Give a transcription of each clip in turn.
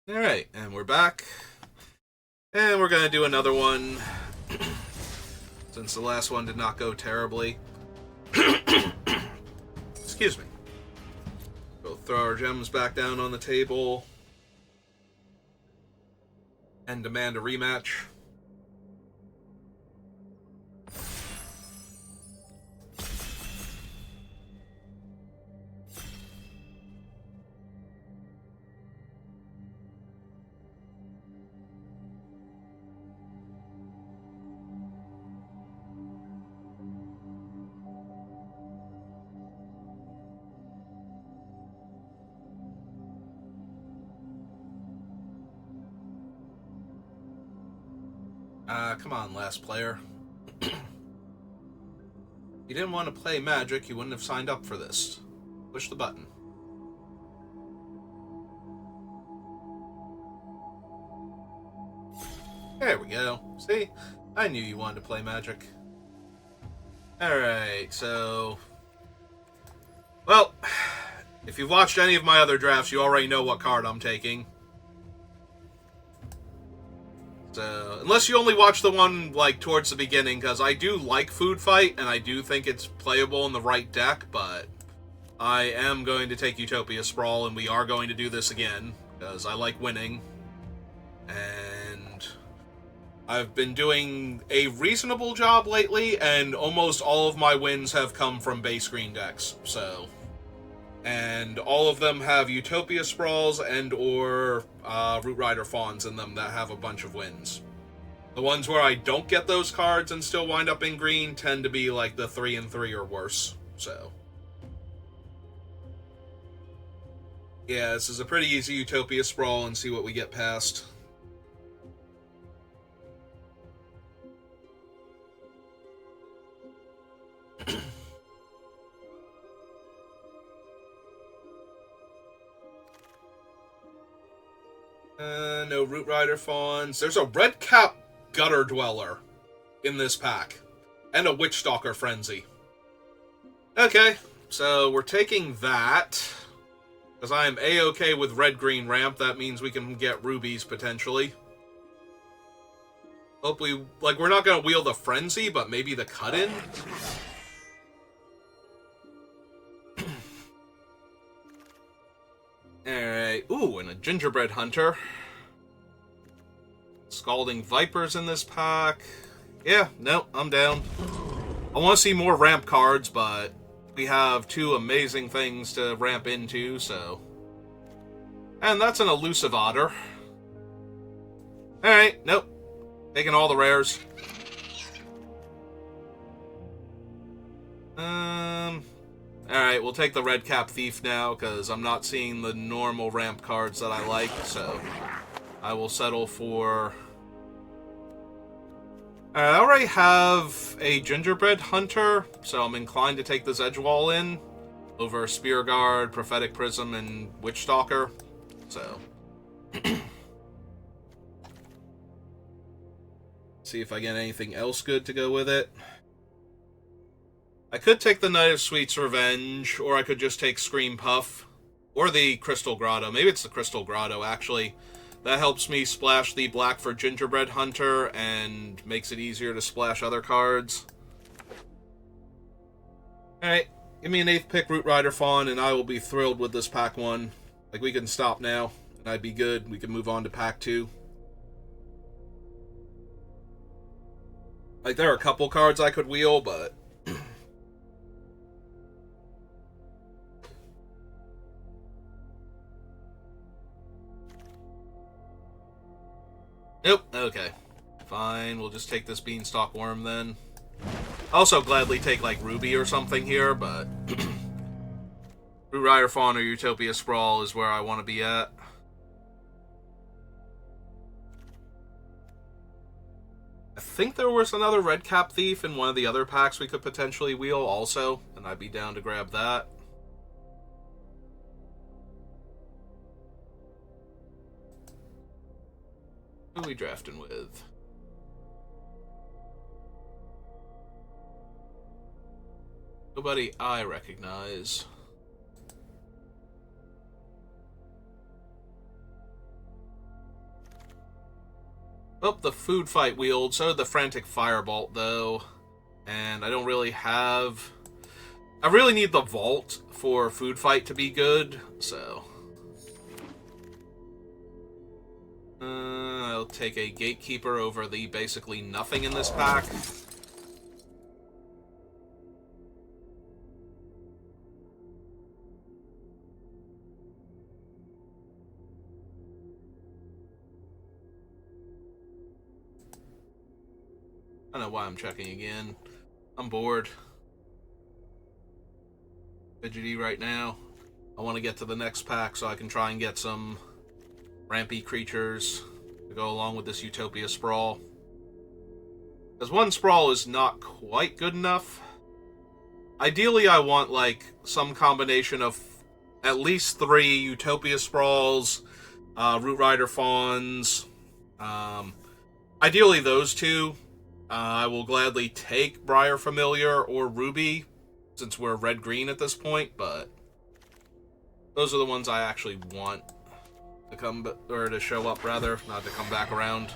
Alright, and we're back. And we're gonna do another one, since the last one did not go terribly. Excuse me. We'll throw our gems back down on the table and demand a rematch. Come on, last player. If you didn't want to play Magic, you wouldn't have signed up for this. Push the button. There we go. See? I knew you wanted to play Magic. Alright, so... Well, if you've watched any of my other drafts, you already know what card I'm taking. So, unless you only watch the one, like, towards the beginning, because I do like Food Fight, and I do think it's playable in the right deck, but I am going to take Utopia Sprawl, and we are going to do this again, because I like winning. And I've been doing a reasonable job lately, and almost all of my wins have come from base green decks, so... And all of them have Utopia Sprawls and or Root Rider Fawns in them that have a bunch of wins. The ones where I don't get those cards and still wind up in green tend to be like the 3-3 or worse, so... Yeah, this is a pretty easy Utopia Sprawl and see what we get past. No Root Rider Fawns. There's a Red Cap Gutter Dweller in this pack. And a Witch Stalker Frenzy. Okay, so we're taking that. Because I am A-okay with red-green ramp. That means we can get rubies, potentially. Hope we... Like, we're not going to wield the Frenzy, but maybe the Cut-In? Alright. Ooh, and a Gingerbread Hunter. Scalding Vipers in this pack. Yeah, no, I'm down. I want to see more ramp cards, but we have two amazing things to ramp into, so... And that's an Elusive Otter. Alright, nope. Taking all the rares. Alright, we'll take the Red Cap Thief now, because I'm not seeing the normal ramp cards that I like, so... I will settle for... I already have a Gingerbread Hunter, so I'm inclined to take this Edgewall in over Spear Guard, Prophetic Prism, and Witch Stalker. So, see if I get anything else good to go with it. I could take the Knight of Sweet's Revenge, or I could just take Scream Puff, or the Crystal Grotto. Maybe it's the Crystal Grotto, actually. That helps me splash the black for Gingerbread Hunter and makes it easier to splash other cards. Alright, give me an 8th pick Root Rider Fawn and I will be thrilled with this pack 1. Like, we can stop now and I'd be good. We can move on to pack 2. Like, there are a couple cards I could wheel, but... Nope, okay. Fine, we'll just take this Beanstalk Worm then. Also gladly take, like, Ruby or something here, but... Root Rider Fawn or Utopia Sprawl is where I want to be at. I think there was another Red Cap Thief in one of the other packs we could potentially wheel also, and I'd be down to grab that. Who are we drafting with? Nobody I recognize. Oh, the food fight wield. So did the frantic firebolt, though. And I don't really have... I really need the vault for food fight to be good, so... I'll take a gatekeeper over the basically nothing in this pack. I don't know why I'm checking again. I'm bored. Fidgety right now. I want to get to the next pack so I can try and get some rampy creatures to go along with this Utopia Sprawl. Because one Sprawl is not quite good enough. Ideally, I want, like, some combination of at least 3 Utopia Sprawls, Root Rider Fawns. Ideally, those 2. I will gladly take Briar Familiar or Ruby, since we're red-green at this point, but those are the ones I actually want to come, or to show up, rather, not to come back around.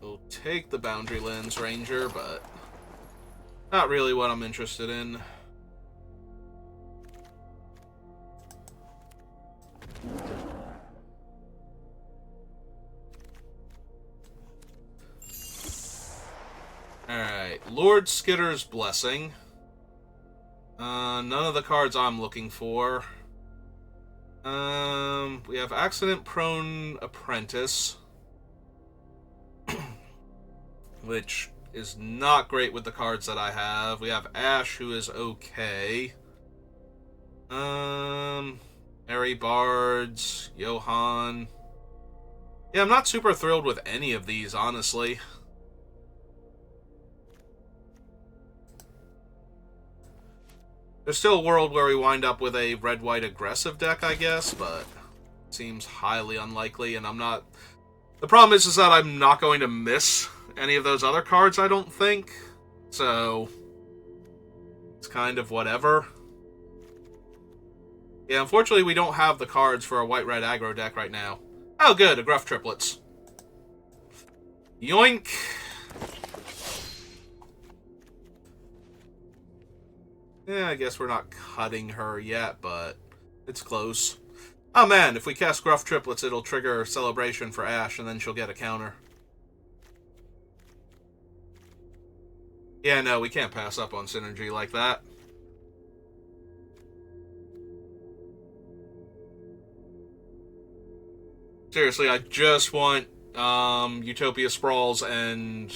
We'll take the Boundary Lands Ranger, but not really what I'm interested in. Alright, Lord Skitter's Blessing. None of the cards I'm looking for. We have Accident Prone Apprentice, which is not great with the cards that I have. We have Ash, who is okay. Harry Bards, Johan. Yeah, I'm not super thrilled with any of these, honestly. There's still a world where we wind up with a red-white aggressive deck, I guess, but it seems highly unlikely, and I'm not... The problem is that I'm not going to miss any of those other cards, I don't think. So, it's kind of whatever. Yeah, unfortunately we don't have the cards for a white-red aggro deck right now. Oh good, a Gruff Triplets. Yoink! Yeah, I guess we're not cutting her yet, but it's close. Oh man, if we cast Gruff Triplets, it'll trigger Celebration for Ash, and then she'll get a counter. Yeah, no, we can't pass up on synergy like that. Seriously, I just want Utopia Sprawls, and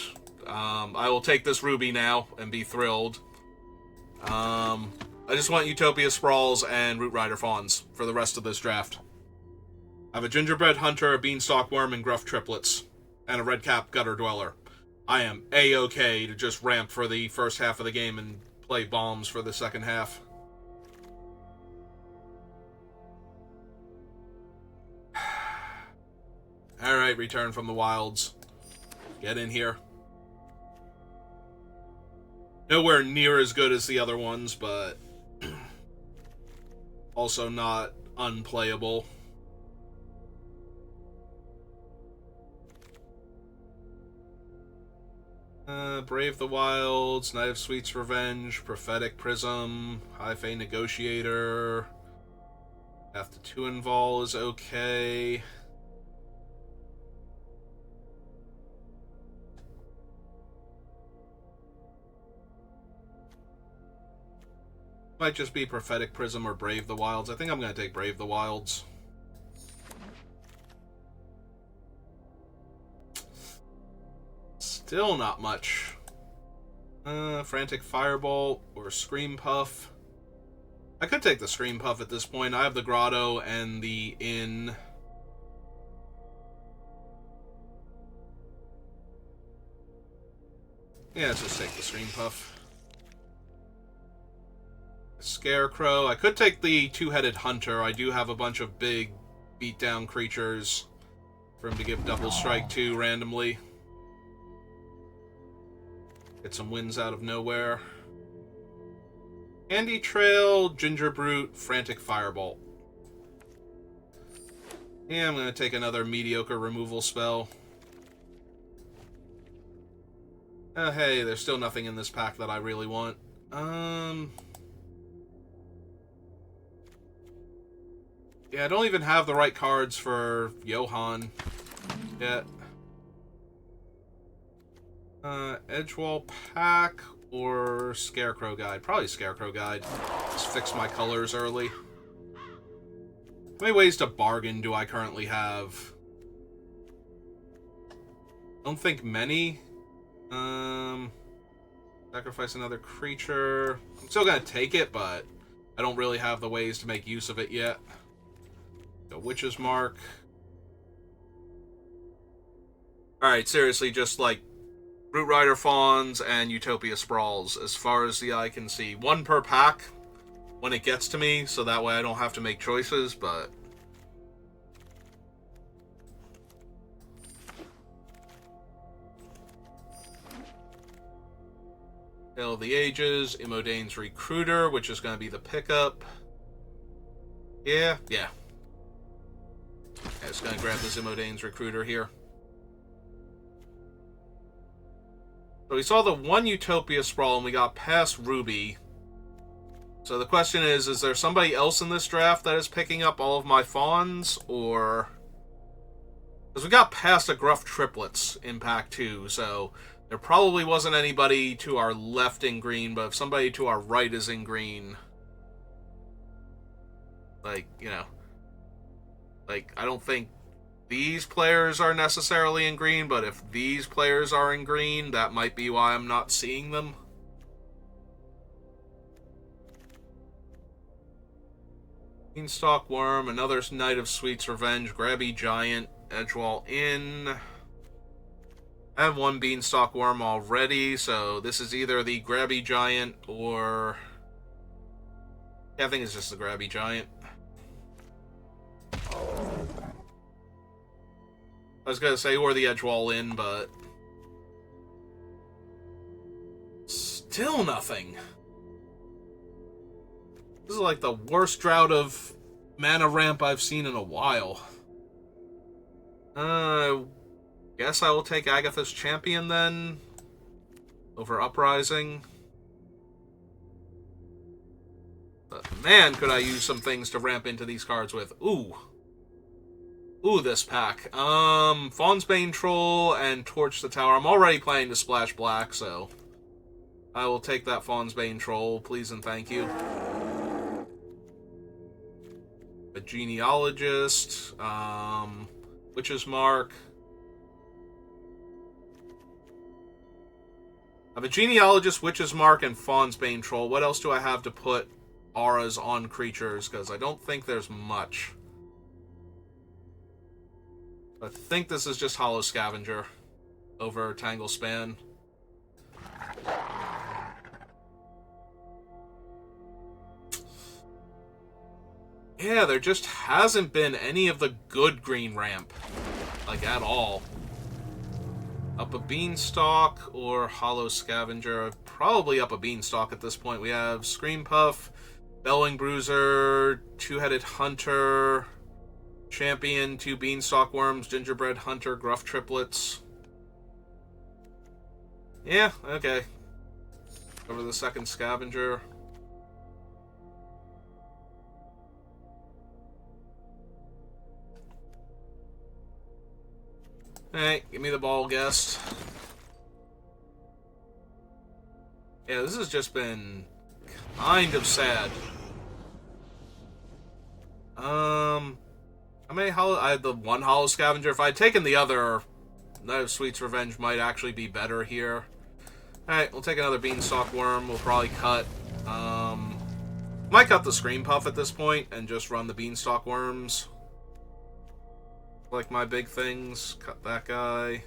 I will take this Ruby now and be thrilled. I just want Utopia Sprawls and Root Rider Fawns for the rest of this draft. I have a Gingerbread Hunter, a Beanstalk Worm, and Gruff Triplets, and a Redcap Gutter Dweller. I am A-okay to just ramp for the first half of the game and play bombs for the second half. Alright, Return from the Wilds. Get in here. Nowhere near as good as the other ones, but also not unplayable. Brave the Wilds, Knight of Sweet's Revenge, Prophetic Prism, High Fae Negotiator, Path to 2 Invol is okay. Might just be Prophetic Prism or Brave the Wilds. I think I'm going to take Brave the Wilds. Still not much. Frantic Firebolt or Scream Puff. I could take the Scream Puff at this point. I have the Grotto and the Inn. Yeah, let's just take the Scream Puff. Scarecrow. I could take the Two-Headed Hunter. I do have a bunch of big beat down creatures for him to give double strike to randomly. Get some wins out of nowhere. Candy Trail, Ginger Brute, Frantic Firebolt. Yeah, I'm going to take another mediocre removal spell. Oh, hey, there's still nothing in this pack that I really want. Yeah, I don't even have the right cards for Johan yet. Edgewall Pack or Scarecrow Guide? Probably Scarecrow Guide. Just fix my colors early. How many ways to bargain do I currently have? Don't think many. Sacrifice another creature. I'm still gonna take it, but I don't really have the ways to make use of it yet. Go Witch's Mark. Alright, seriously, just like Root Rider Fawns and Utopia Sprawls, as far as the eye can see. One per pack when it gets to me, so that way I don't have to make choices, but... Tale of the Ages, Imodane's Recruiter, which is going to be the pickup. Yeah. Just going to grab this Imodane's Recruiter here. So we saw the one Utopia Sprawl and we got past Ruby. So the question is there somebody else in this draft that is picking up all of my Fawns, or... Because we got past the Gruff Triplets in Pack 2, so there probably wasn't anybody to our left in green, but if somebody to our right is in green... Like, you know... Like, I don't think these players are necessarily in green, but if these players are in green, that might be why I'm not seeing them. Beanstalk Worm, another Knight of Sweet's Revenge, Grabby Giant, Edgewall Inn. I have one Beanstalk Worm already, so this is either the Grabby Giant or... Yeah, I think it's just the Grabby Giant. I was gonna say, or the Edgewall Inn, but... Still nothing. This is like the worst drought of mana ramp I've seen in a while. Guess I will take Agatha's Champion then, over Uprising. But man, could I use some things to ramp into these cards with. Ooh, this pack. Fawn's Bane Troll and Torch the Tower. I'm already playing to splash black, so I will take that Fawn's Bane Troll, please and thank you. A Genealogist, Witch's Mark. I have a Genealogist, Witch's Mark, and Fawn's Bane Troll. What else do I have to put auras on creatures? Because I don't think there's much. I think this is just Hollow Scavenger over Tangle Span. Yeah, there just hasn't been any of the good green ramp. Like, at all. Up a Beanstalk or Hollow Scavenger. Probably up a Beanstalk at this point. We have Scream Puff, Bellwing Bruiser, Two-Headed Hunter, Champion, 2 Beanstalk Worms, Gingerbread Hunter, Gruff Triplets. Yeah, okay. Over the second Scavenger. Hey, give me the ball, guest. Yeah, this has just been kind of sad. How many hollow... I had the one Hollow Scavenger. If I had taken the other, Knight of Sweet's Revenge might actually be better here. Alright, we'll take another Beanstalk Worm. We'll probably cut... might cut the Scream Puff at this point and just run the Beanstalk Worms. Like my big things. Cut that guy.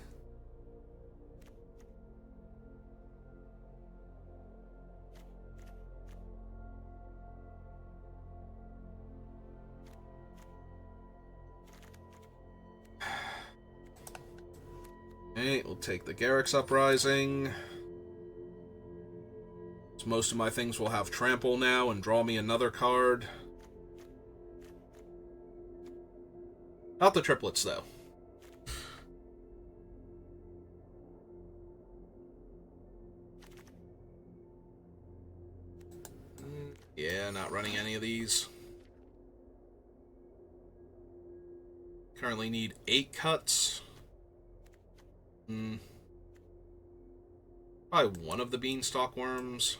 Okay, we'll take the Garrick's Uprising. So most of my things will have Trample now and draw me another card. Not the triplets, though. Yeah, not running any of these. Currently need 8 cuts. Probably one of the Beanstalk Worms.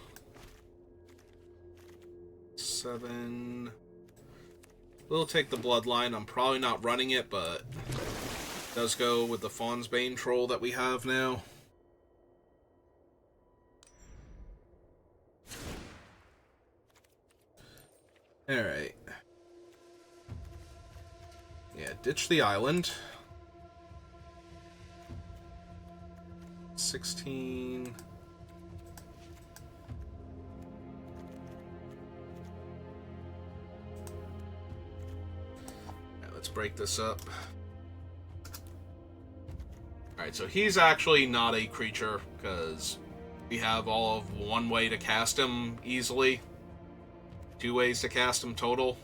7. We'll take the Bloodline. I'm probably not running it, but it does go with the Fawn's Bane Troll that we have now. Alright. Yeah, ditch the island. 16. Right, let's break this up. Alright, so he's actually not a creature, because we have all of one way to cast him easily. 2 ways to cast him total.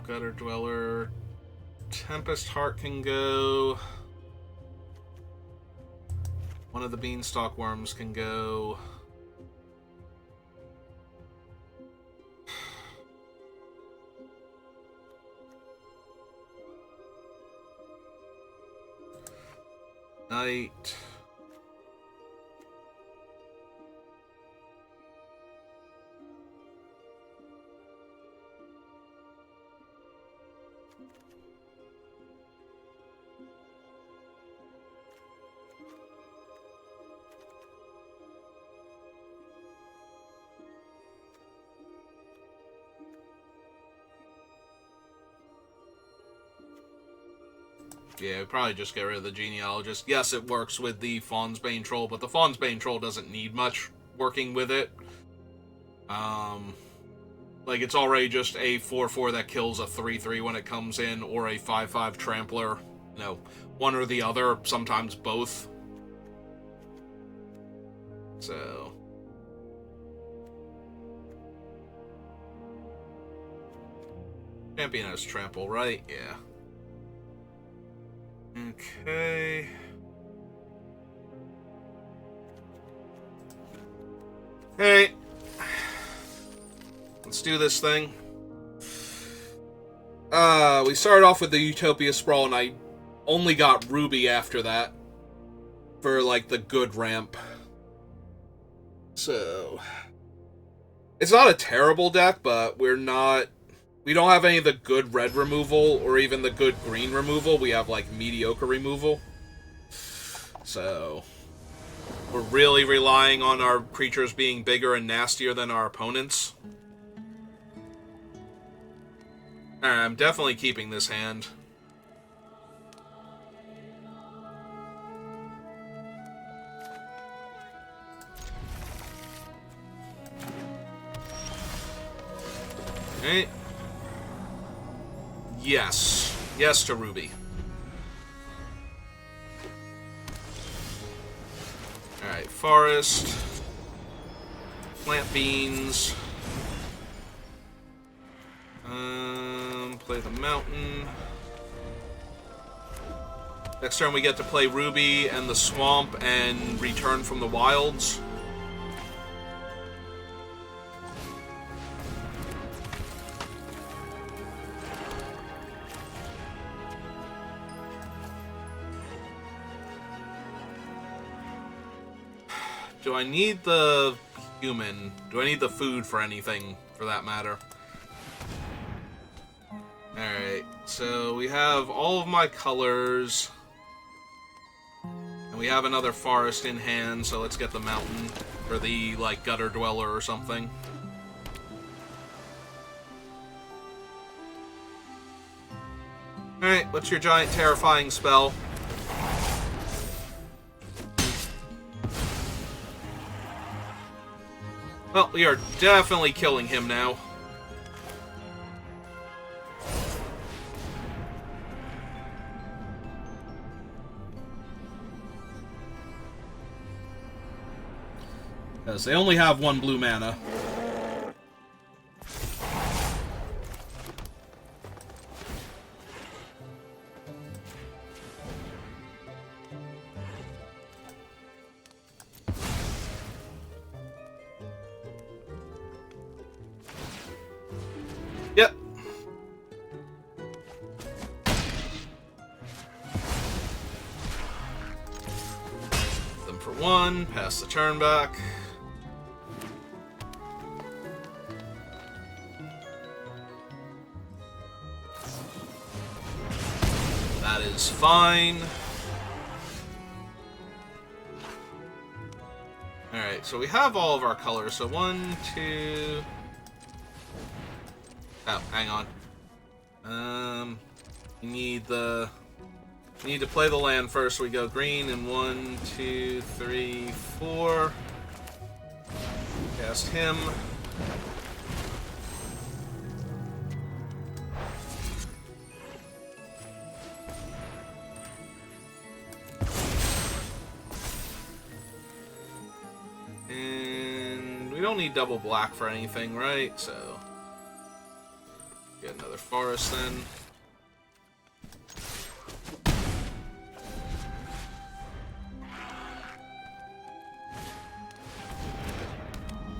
Gutter Dweller. Tempest Heart can go. One of the Beanstalk Worms can go. Knight. Yeah, probably just get rid of the Genealogist. Yes, it works with the Fawn's Bane Troll, but the Fawn's Bane Troll doesn't need much working with it. Like, it's already just a 4/4 that kills a 3/3 when it comes in, or a 5/5 Trampler. You know, one or the other, sometimes both. So... Champion has Trample, right? Yeah. Okay. Hey. Let's do this thing. We started off with the Utopia Sprawl, and I only got Ruby after that. For, like, the good ramp. So... It's not a terrible deck, but we don't have any of the good red removal, or even the good green removal. We have, like, mediocre removal. So... We're really relying on our creatures being bigger and nastier than our opponents. Alright, I'm definitely keeping this hand. Okay. Yes. Yes to Ruby. Alright, Forest. Plant Beans. Play the Mountain. Next turn we get to play Ruby and the Swamp and return from the Wilds. Do I need the human? Do I need the food for anything, for that matter? Alright, so we have all of my colors. And we have another forest in hand, so let's get the mountain. Or the, like, gutter dweller or something. Alright, what's your giant terrifying spell? Well, we are definitely killing him now. Because they only have one blue mana. Yep. Them for one, pass the turn back. That is fine. Alright, so we have all of our colors. So 1, 2... Oh, hang on. We need to play the land first. So we go green and 1, 2, 3, 4. Cast him. And we don't need double black for anything, right? So get another forest then.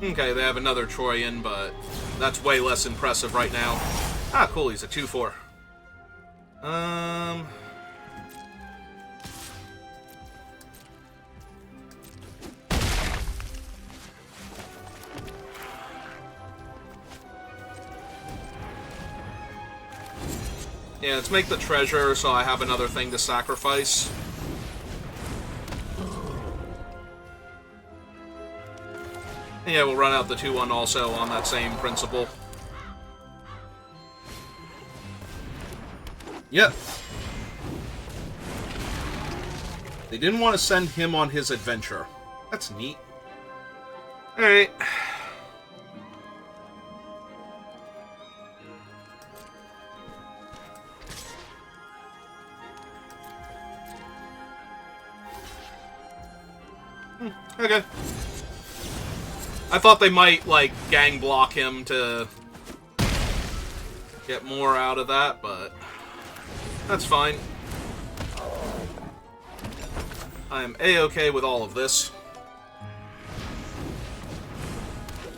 Okay, they have another Troyan, but that's way less impressive right now. Ah, cool, he's a 2/4. Yeah, let's make the treasure so I have another thing to sacrifice. Yeah, we'll run out the 2/1 also on that same principle. Yep. They didn't want to send him on his adventure. That's neat. Alright. Okay. I thought they might, like, gang block him to get more out of that, but that's fine. I am A-okay with all of this.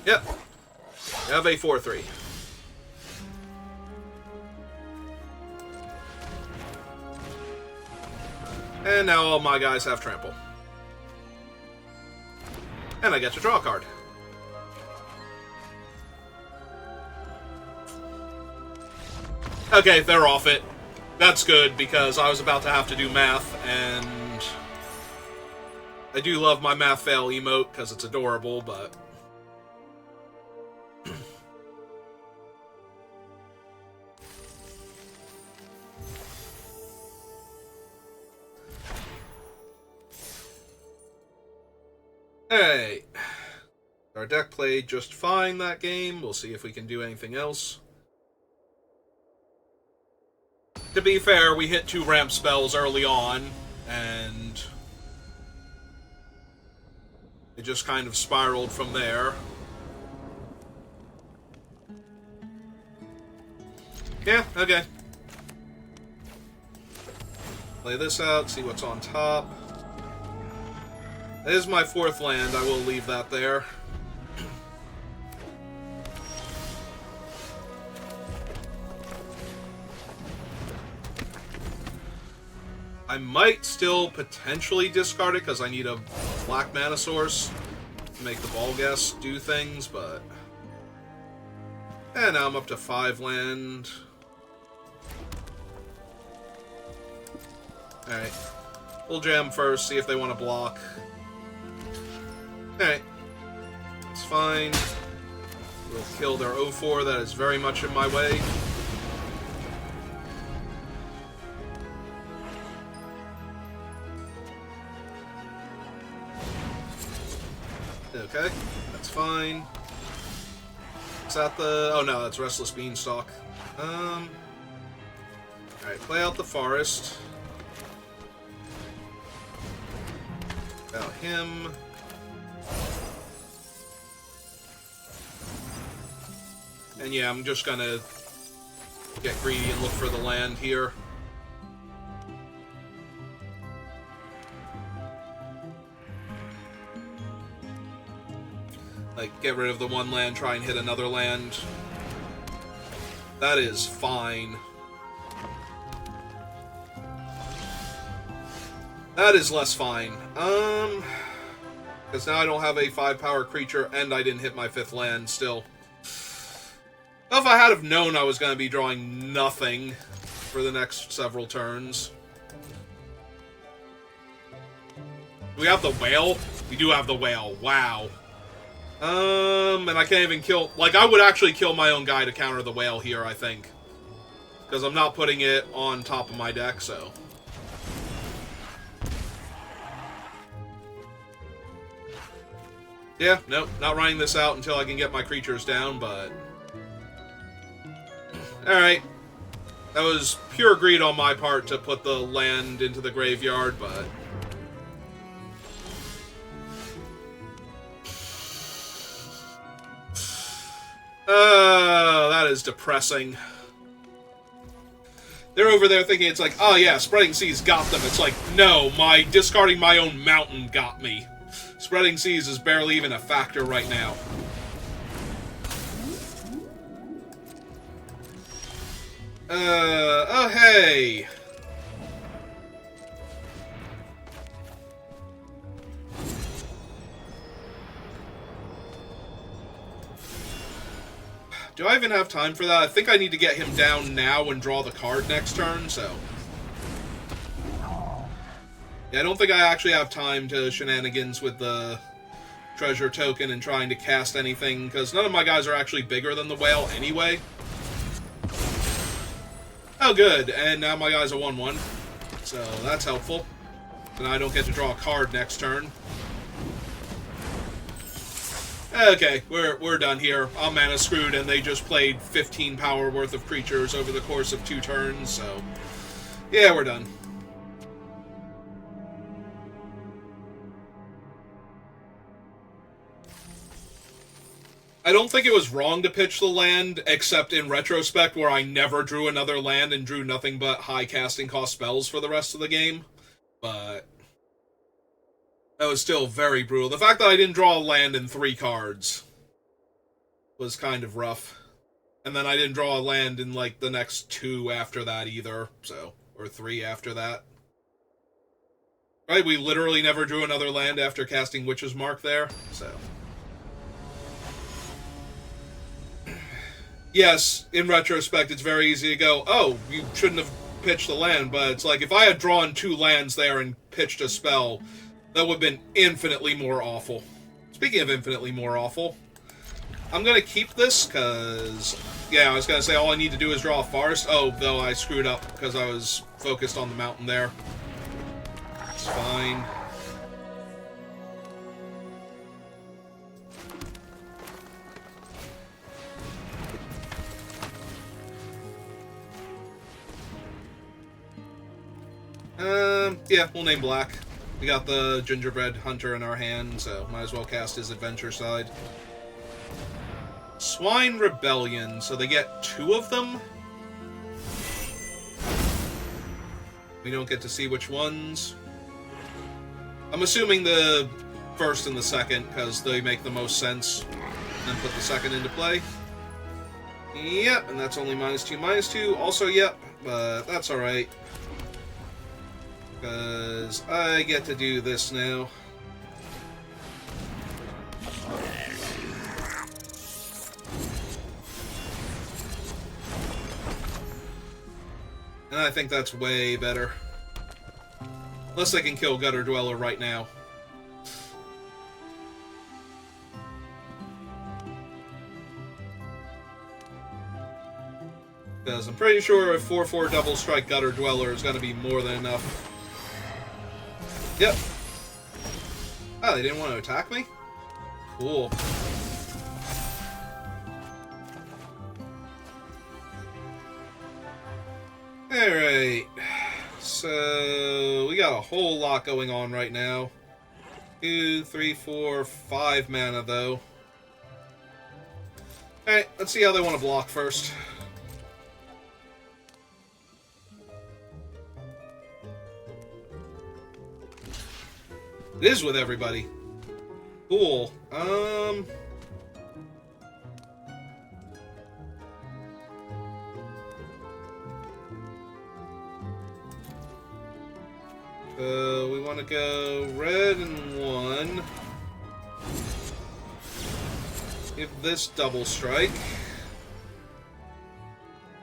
Yep. We have a 4/3. And now all my guys have trample. And I get to draw a card. Okay, they're off it. That's good, because I was about to have to do math, and I do love my math fail emote, because it's adorable, but... Hey, our deck played just fine that game. We'll see if we can do anything else. To be fair, we hit 2 ramp spells early on, and it just kind of spiraled from there. Yeah, okay. Play this out, see what's on top. That is my 4th land, I will leave that there. I might still potentially discard it because I need a black mana source to make the ball guess do things, but... And now I'm up to 5 land. Alright. We'll jam first, see if they want to block. Alright. It's fine. We'll kill their 0/4, that is very much in my way. Okay, that's fine. Is that the... Oh no, that's Restless Beanstalk. Alright, play out the forest. About him. And yeah, I'm just gonna get greedy and look for the land here. Like, get rid of the one land, try and hit another land. That is fine. That is less fine. Because now I don't have a 5-power creature, and I didn't hit my 5th land still. Well, if I had have known I was going to be drawing nothing for the next several turns. Do we have the whale? We do have the whale. Wow. And I can't even kill... Like, I would actually kill my own guy to counter the whale here, I think. Because I'm not putting it on top of my deck, so... Yeah, nope, not running this out until I can get my creatures down, but... Alright. That was pure greed on my part to put the land into the graveyard, but... That is depressing. They're over there thinking it's like, oh yeah, Spreading Seas got them. It's like, no, my discarding my own mountain got me. Spreading Seas is barely even a factor right now. Oh hey! Do I even have time for that? I think I need to get him down now and draw the card next turn, so... Yeah, I don't think I actually have time to shenanigans with the treasure token and trying to cast anything, because none of my guys are actually bigger than the whale anyway. Oh, good, and now my guy's a 1/1, so that's helpful. And I don't get to draw a card next turn. Okay, we're done here. I'm mana screwed, and they just played 15 power worth of creatures over the course of 2 turns, so... Yeah, we're done. I don't think it was wrong to pitch the land, except in retrospect, where I never drew another land and drew nothing but high casting cost spells for the rest of the game. But... that was still very brutal. The fact that I didn't draw a land in 3 cards was kind of rough. And then I didn't draw a land in, like, the next 2 after that either, so... or 3 after that. Right, we literally never drew another land after casting Witch's Mark there, so... Yes, in retrospect, it's very easy to go, oh, you shouldn't have pitched the land, but it's like, if I had drawn 2 lands there and pitched a spell... that would have been infinitely more awful. Speaking of infinitely more awful, I'm going to keep this, because... yeah, I was going to say all I need to do is draw a forest. Oh, though I screwed up, because I was focused on the mountain there. It's fine. Yeah, we'll name Black. We got the Gingerbread Hunter in our hand, so might as well cast his adventure side. Swine Rebellion, so they get 2 of them? We don't get to see which ones. I'm assuming the first and the second, because they make the most sense. And then put the second into play. Yep, and that's only -2/-2. Also, yep, but that's alright. Because I get to do this now. And I think that's way better. Unless I can kill Gutter Dweller right now. Because I'm pretty sure a 4/4 double strike Gutter Dweller is going to be more than enough. Yep. Oh, they didn't want to attack me? Cool. Alright. So, we got a whole lot going on right now. 2, 3, 4, 5 mana, though. Alright, let's see how they want to block first. It is with everybody. Cool. We want to go red and 1. Give this double strike.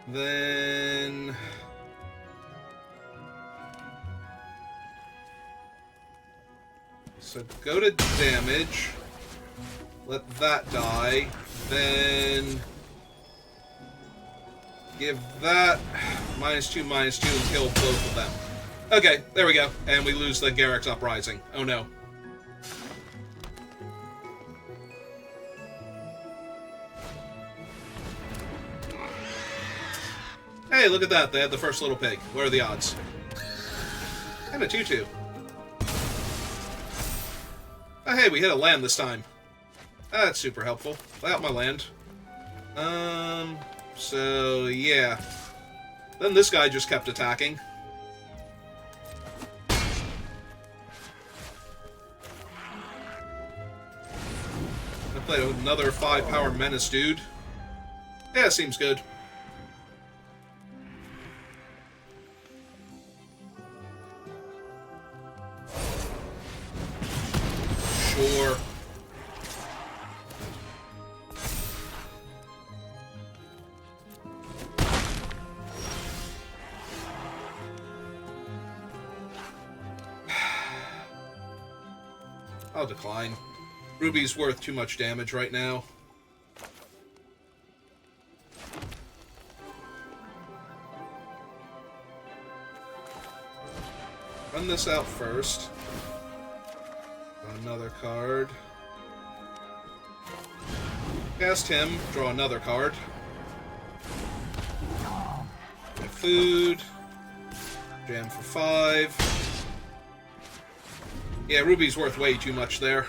Then... So go to damage. Let that die. Then... Give that -2, -2, and kill both of them. Okay, there we go. And we lose the Garruk's Uprising. Oh no. Hey, look at that. They had the first little pig. What are the odds? And a 2/2. Oh, hey, we hit a land this time. That's super helpful. Play out my land. So, yeah. Then this guy just kept attacking. I played another 5-power Menace, dude. Yeah, seems good. Sure. I'll decline. Ruby's worth too much damage right now. Run this out first. Another card. Cast him, draw another card. Get food. Jam for 5. Yeah, Ruby's worth way too much there.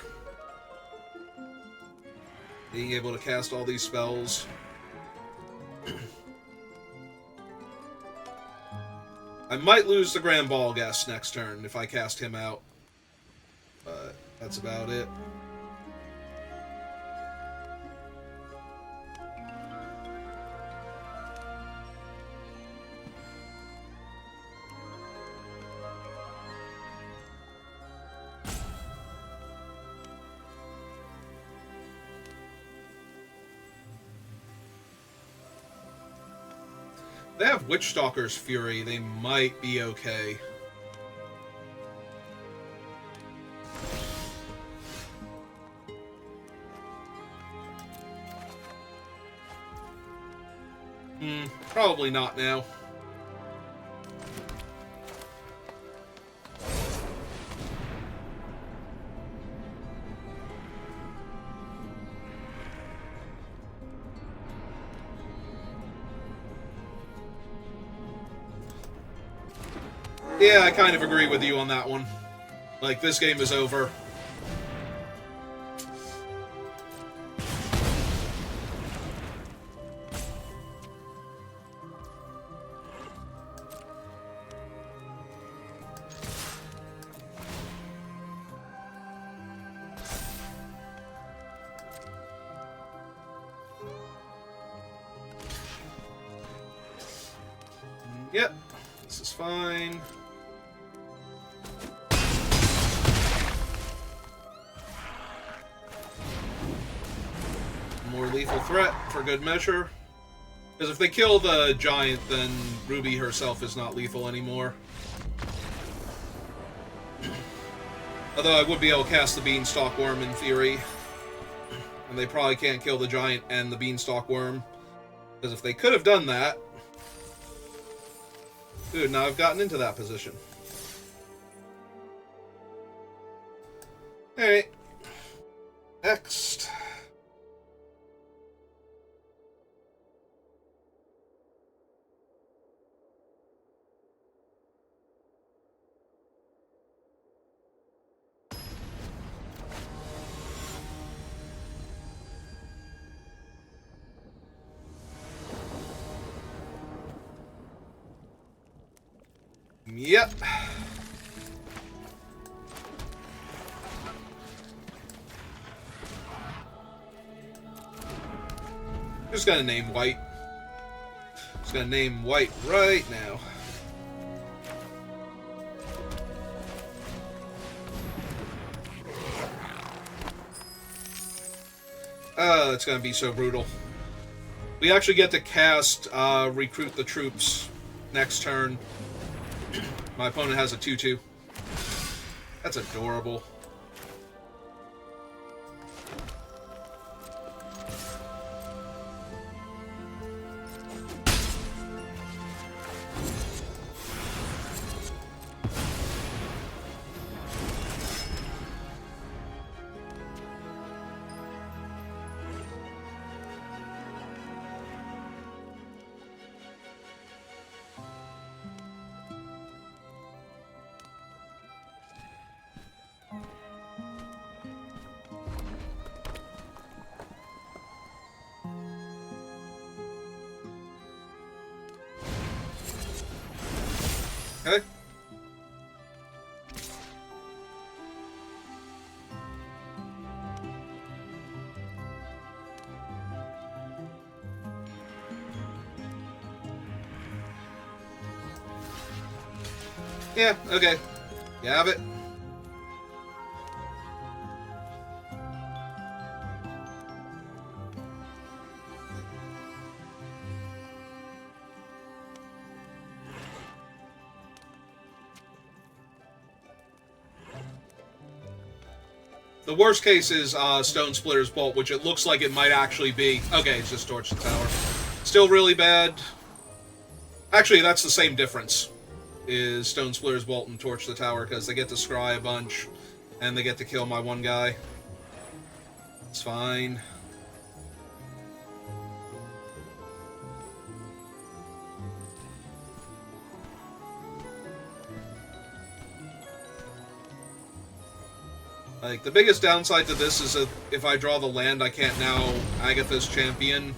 Being able to cast all these spells. I might lose the Grand Ball Guest next turn if I cast him out. But that's about it. They have Witchstalker's Fury. They might be okay. Probably not now. Yeah, I kind of agree with you on that one. Like, this game is over. Yep, this is fine. More lethal threat for good measure. Because if they kill the giant, then Ruby herself is not lethal anymore. Although I would be able to cast the Beanstalk Worm in theory. And they probably can't kill the giant and the Beanstalk Worm. Because if they could have done that... Dude, now I've gotten into that position. Alright. Next. Yep. Just gonna name white. Just gonna name white right now. Oh, it's gonna be so brutal. We actually get to cast Recruit the Troops next turn. My opponent has a 2/2. That's adorable. Okay. Yeah, okay. You have it. The worst case is Stone Splitter's Bolt, which it looks like it might actually be. Okay, it's just Torch the Tower. Still really bad. Actually, that's the same difference. Is Stone Splitter's Bolt and Torch the Tower, because they get to scry a bunch, and they get to kill my one guy. It's fine. Like, the biggest downside to this is that if I draw the land, I can't now Agatha's Champion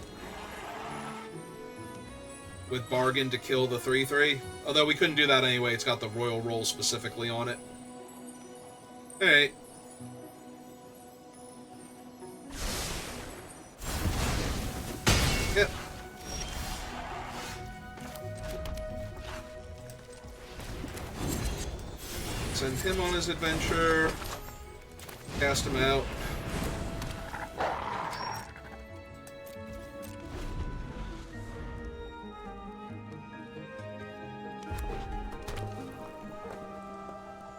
with Bargain to kill the 3/3. Although we couldn't do that anyway, it's got the Royal Roll specifically on it. Alright. Yep. Send him on his adventure. Cast him out.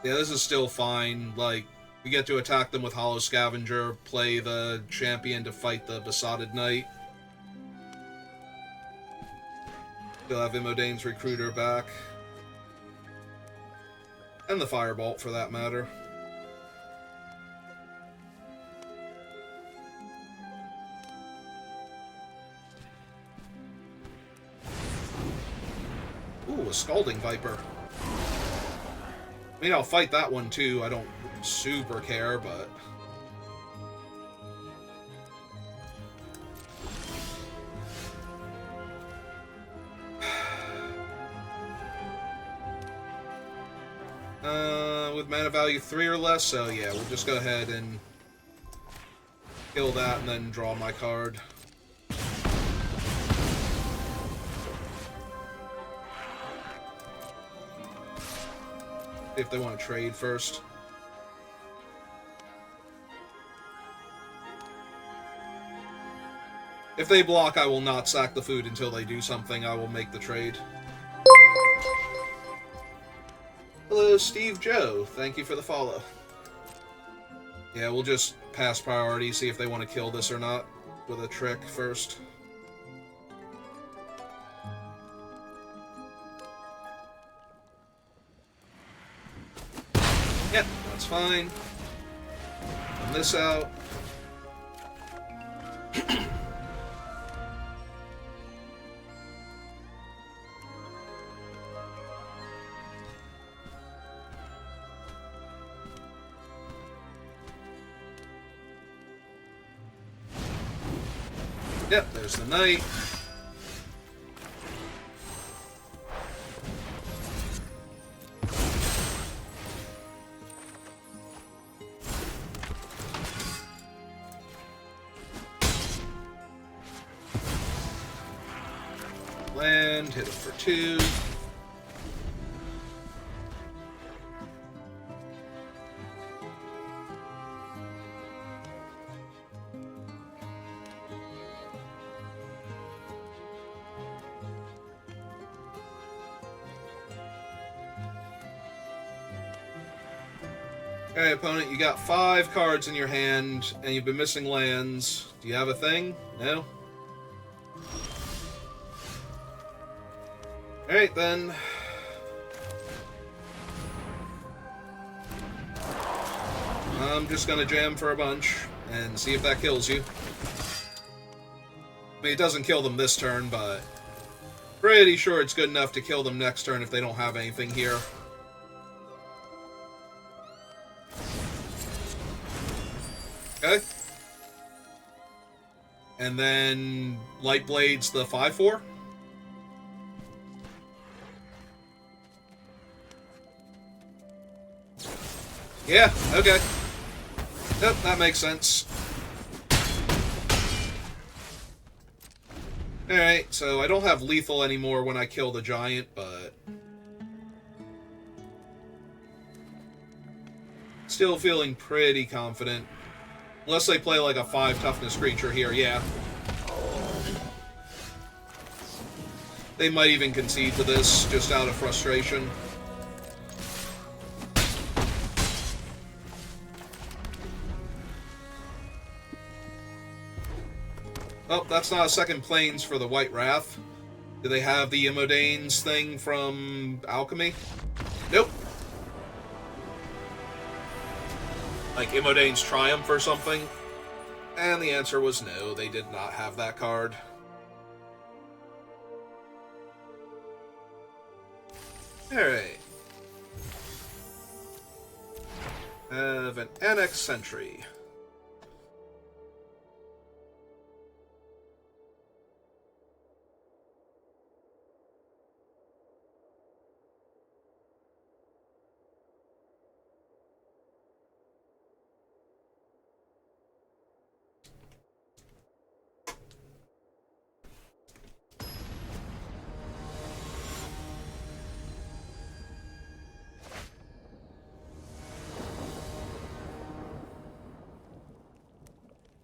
Yeah, this is still fine. Like, we get to attack them with Hollow Scavenger, play the champion to fight the Besotted Knight. Still have Imodane's Recruiter back. And the Firebolt, for that matter. Ooh, a Scalding Viper. I mean, I'll fight that one too. I don't super care, but... with mana value 3 or less, so yeah, we'll just go ahead and kill that and then draw my card. If they want to trade first. If they block, I will not sack the food until they do something. I will make the trade. Hello, Steve Joe. Thank you for the follow. Yeah, we'll just pass priority, see if they want to kill this or not with a trick first. Yep, that's fine. Run this out. Yep, there's the knight. land, hit him for 2. Okay, opponent, you got 5 cards in your hand, and you've been missing lands. Do you have a thing? No? Alright, then. I'm just gonna jam for a bunch, and see if that kills you. I mean, it doesn't kill them this turn, but pretty sure it's good enough to kill them next turn if they don't have anything here. Okay. And then Light Blades the 5/4. Yeah, okay. Yep, that makes sense. Alright, so I don't have lethal anymore when I kill the giant, but still feeling pretty confident. Unless they play like a 5 toughness creature here, yeah. They might even concede to this, just out of frustration. Oh, that's not a second Plains for the White Wrath. Do they have the Imodane's thing from Alchemy? Nope. Like Imodane's Triumph or something? And the answer was no, they did not have that card. Alright. Have an Annex Sentry.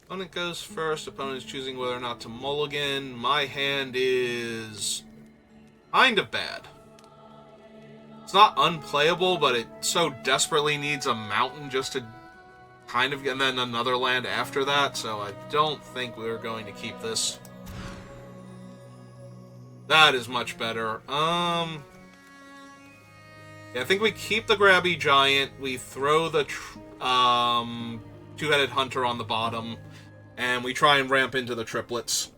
Opponent goes first. Opponent is choosing whether or not to mulligan. My hand is kind of bad. It's not unplayable, but it so desperately needs a mountain just to kind of get, and then another land after that, so I don't think we're going to keep this. That is much better. Yeah, I think we keep the Grabby Giant, we throw the Two-Headed Hunter on the bottom, and we try and ramp into the triplets.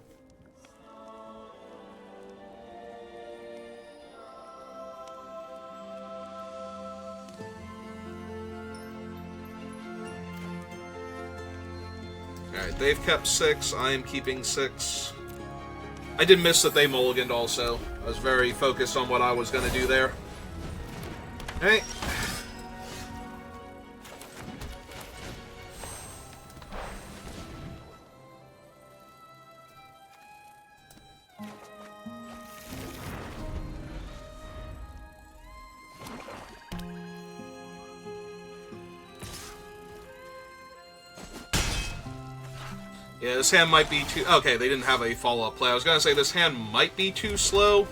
Alright, they've kept 6, I am keeping 6. I did miss that they mulliganed also. I was very focused on what I was going to do there. Alright. Yeah, this hand might be too... Okay, they didn't have a follow-up play. I was going to say this hand might be too slow,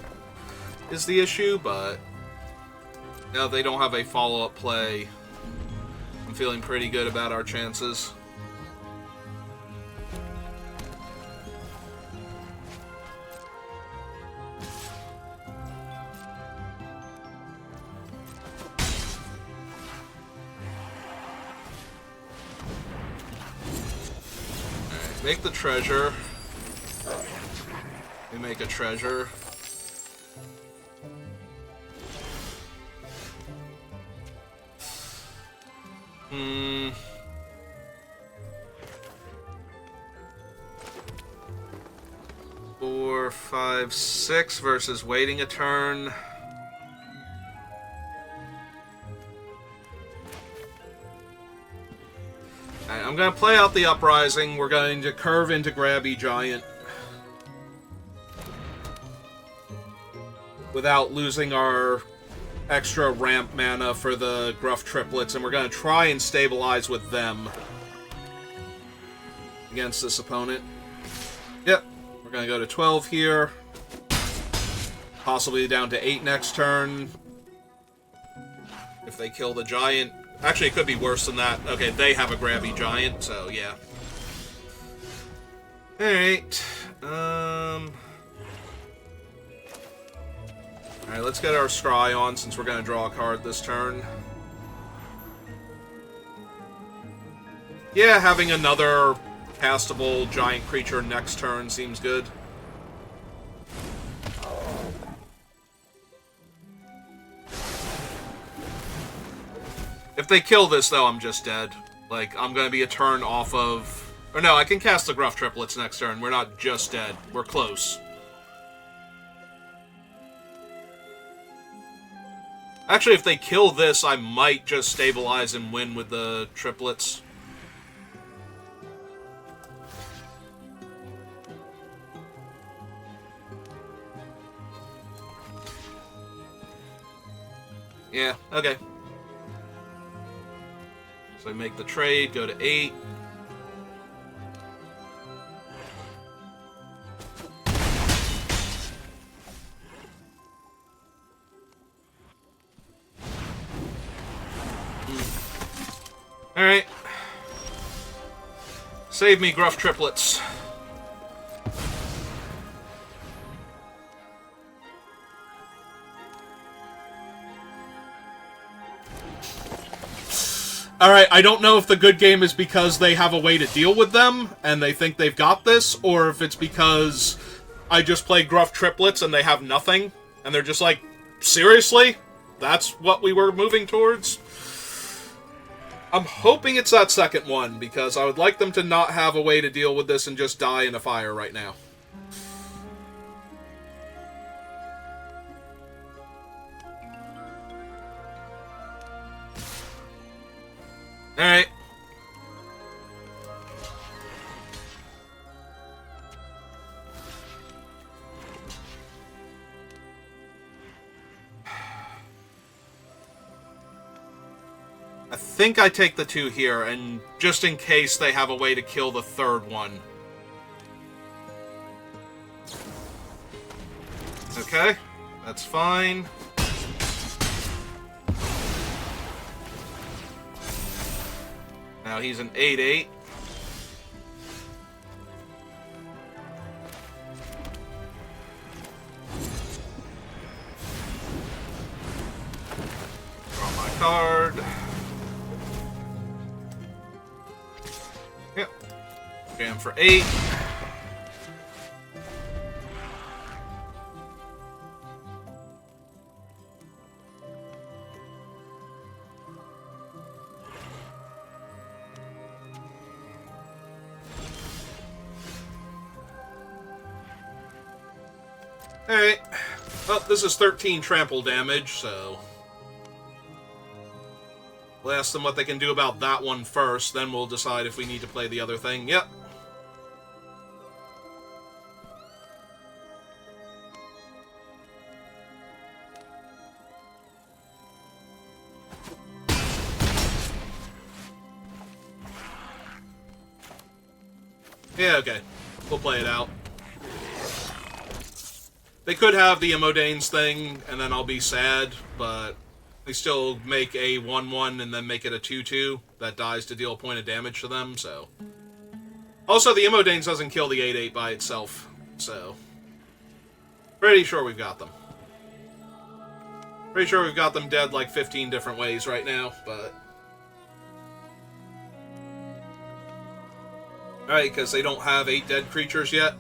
is the issue, but now they don't have a follow-up play. I'm feeling pretty good about our chances. Make the treasure. We make a treasure. Hmm. 4, 5, 6 versus waiting a turn. I'm going to play out the Uprising. We're going to curve into Grabby Giant. without losing our extra ramp mana for the Gruff Triplets, and we're going to try and stabilize with them against this opponent. Yep, we're going to go to 12 here. Possibly down to 8 next turn. If they kill the giant. Actually, it could be worse than that. Okay, they have a grabby giant, so yeah. Alright. Alright, let's get our Scry on since we're going to draw a card this turn. Yeah, having another castable giant creature next turn seems good. If they kill this, though, I'm just dead. Like, I'm going to be a turn off of... Or no, I can cast the Gruff Triplets next turn. We're not just dead. We're close. Actually, if they kill this, I might just stabilize and win with the triplets. Yeah, okay. So I make the trade, go to 8. Alright. Save me, Gruff Triplets. Alright, I don't know if the good game is because they have a way to deal with them, and they think they've got this, or if it's because I just play Gruff Triplets and they have nothing, and they're just like, seriously? That's what we were moving towards? I'm hoping it's that second one, because I would like them to not have a way to deal with this and just die in a fire right now. Alright. I think I take the 2 here, and just in case they have a way to kill the third one. Okay, that's fine. Now he's an 8/8. Draw my card. Yep. Jam for 8. Alright. Well, this is 13 trample damage, so... we'll ask them what they can do about that one first, then we'll decide if we need to play the other thing. Yep. Yeah, okay. We'll play it out. They could have the Imodane's thing, and then I'll be sad, but they still make a 1/1 and then make it a 2/2 that dies to deal a point of damage to them, so... Also, the Imodane's doesn't kill the 8/8 by itself, so... pretty sure we've got them. Pretty sure we've got them dead like 15 different ways right now, but... Alright, because they don't have 8 dead creatures yet.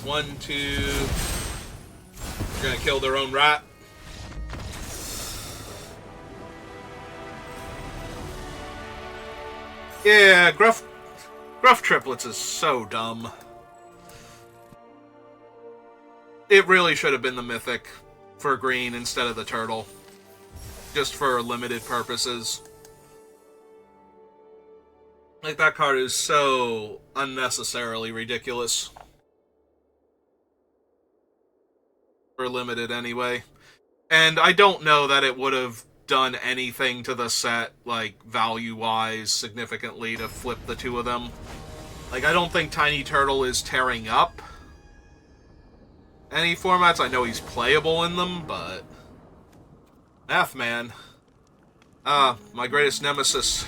1, 2... They're gonna kill their own rat. Yeah, Gruff Triplets is so dumb. It really should have been the Mythic for green instead of the Turtle. Just for limited purposes. Like, that card is so unnecessarily ridiculous. for limited anyway. And I don't know that it would have done anything to the set, like, value-wise, significantly to flip the two of them. Like, I don't think Tiny Turtle is tearing up any formats. I know he's playable in them, but... Math Man. My greatest nemesis.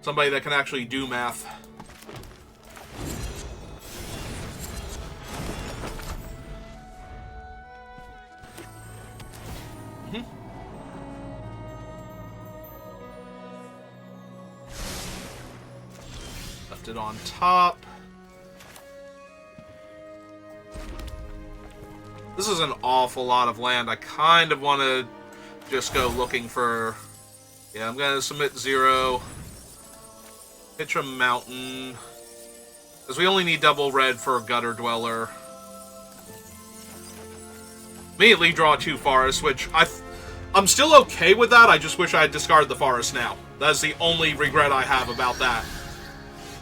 Somebody that can actually do math. Left it on top. This is an awful lot of land. I kind of want to just go looking for... Yeah, I'm going to submit 0. Pitch a mountain. Because we only need double red for Gutter Dweller. Immediately draw 2 forests, which I'm still okay with that. I just wish I had discarded the forest now. That's the only regret I have about that.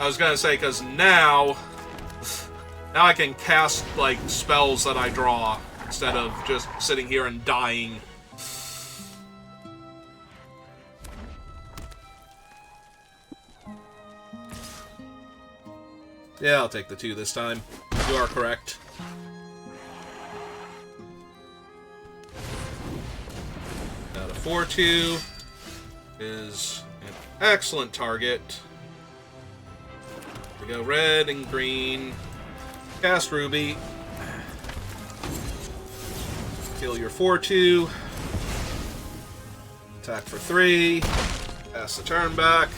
I was going to say, because now I can cast, like, spells that I draw instead of just sitting here and dying. Yeah, I'll take the 2 this time. You are correct. Got a 4/2 is an excellent target. We go red and green. Cast Ruby. Kill your 4/2. Attack for 3. Pass the turn back.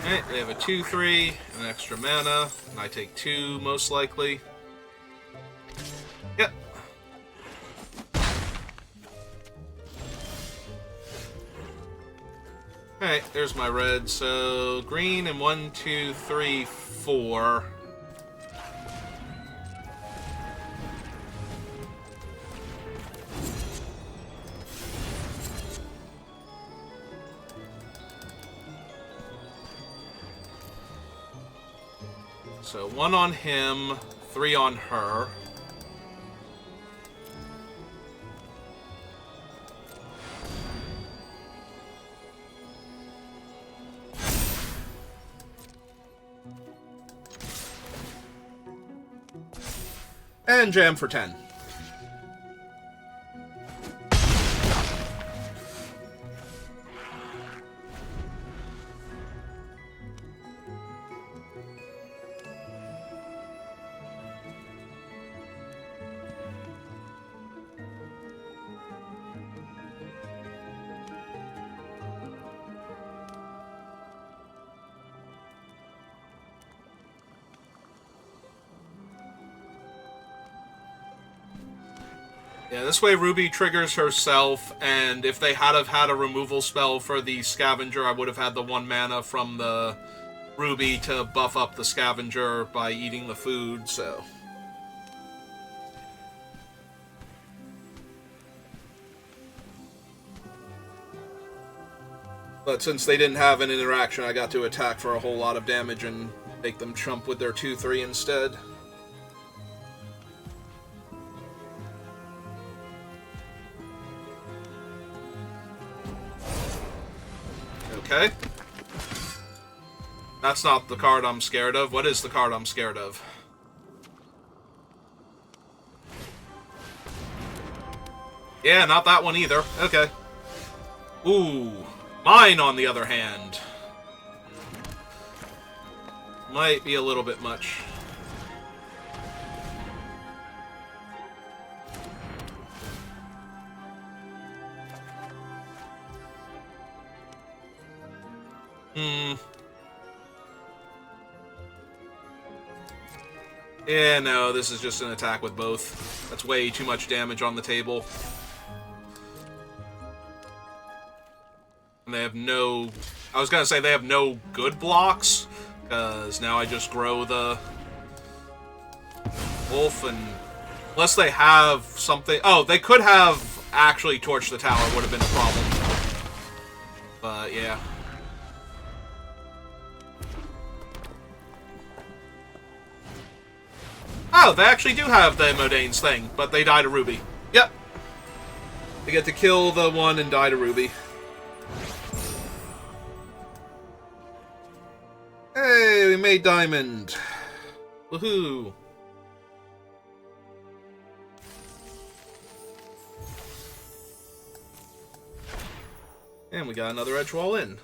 Alright, they have a 2/3, an extra mana, and I take 2 most likely. Yep. Alright, there's my red. So green and 1, 2, 3, 4. So 1 on him, 3 on her. And jam for 10. Yeah, this way Ruby triggers herself, and if they had have had a removal spell for the Scavenger, I would have had the 1 mana from the Ruby to buff up the Scavenger by eating the food, so... But since they didn't have an interaction, I got to attack for a whole lot of damage and make them chump with their 2/3 instead. Okay. That's not the card I'm scared of. What is the card I'm scared of? Yeah, not that one either. Okay. Ooh. Mine, on the other hand. Might be a little bit much. Yeah, no, this is just an attack with both. That's way too much damage on the table. And they have no... I was gonna say they have no good blocks, because now I just grow the wolf and Unless they have something... Oh, they could have actually torched the tower, would have been a problem. But, yeah. Oh, they actually do have the Modane's thing, but they die to Ruby. Yep. They get to kill the one and die to Ruby. Hey, we made Diamond. Woohoo. And we got another edge wall in.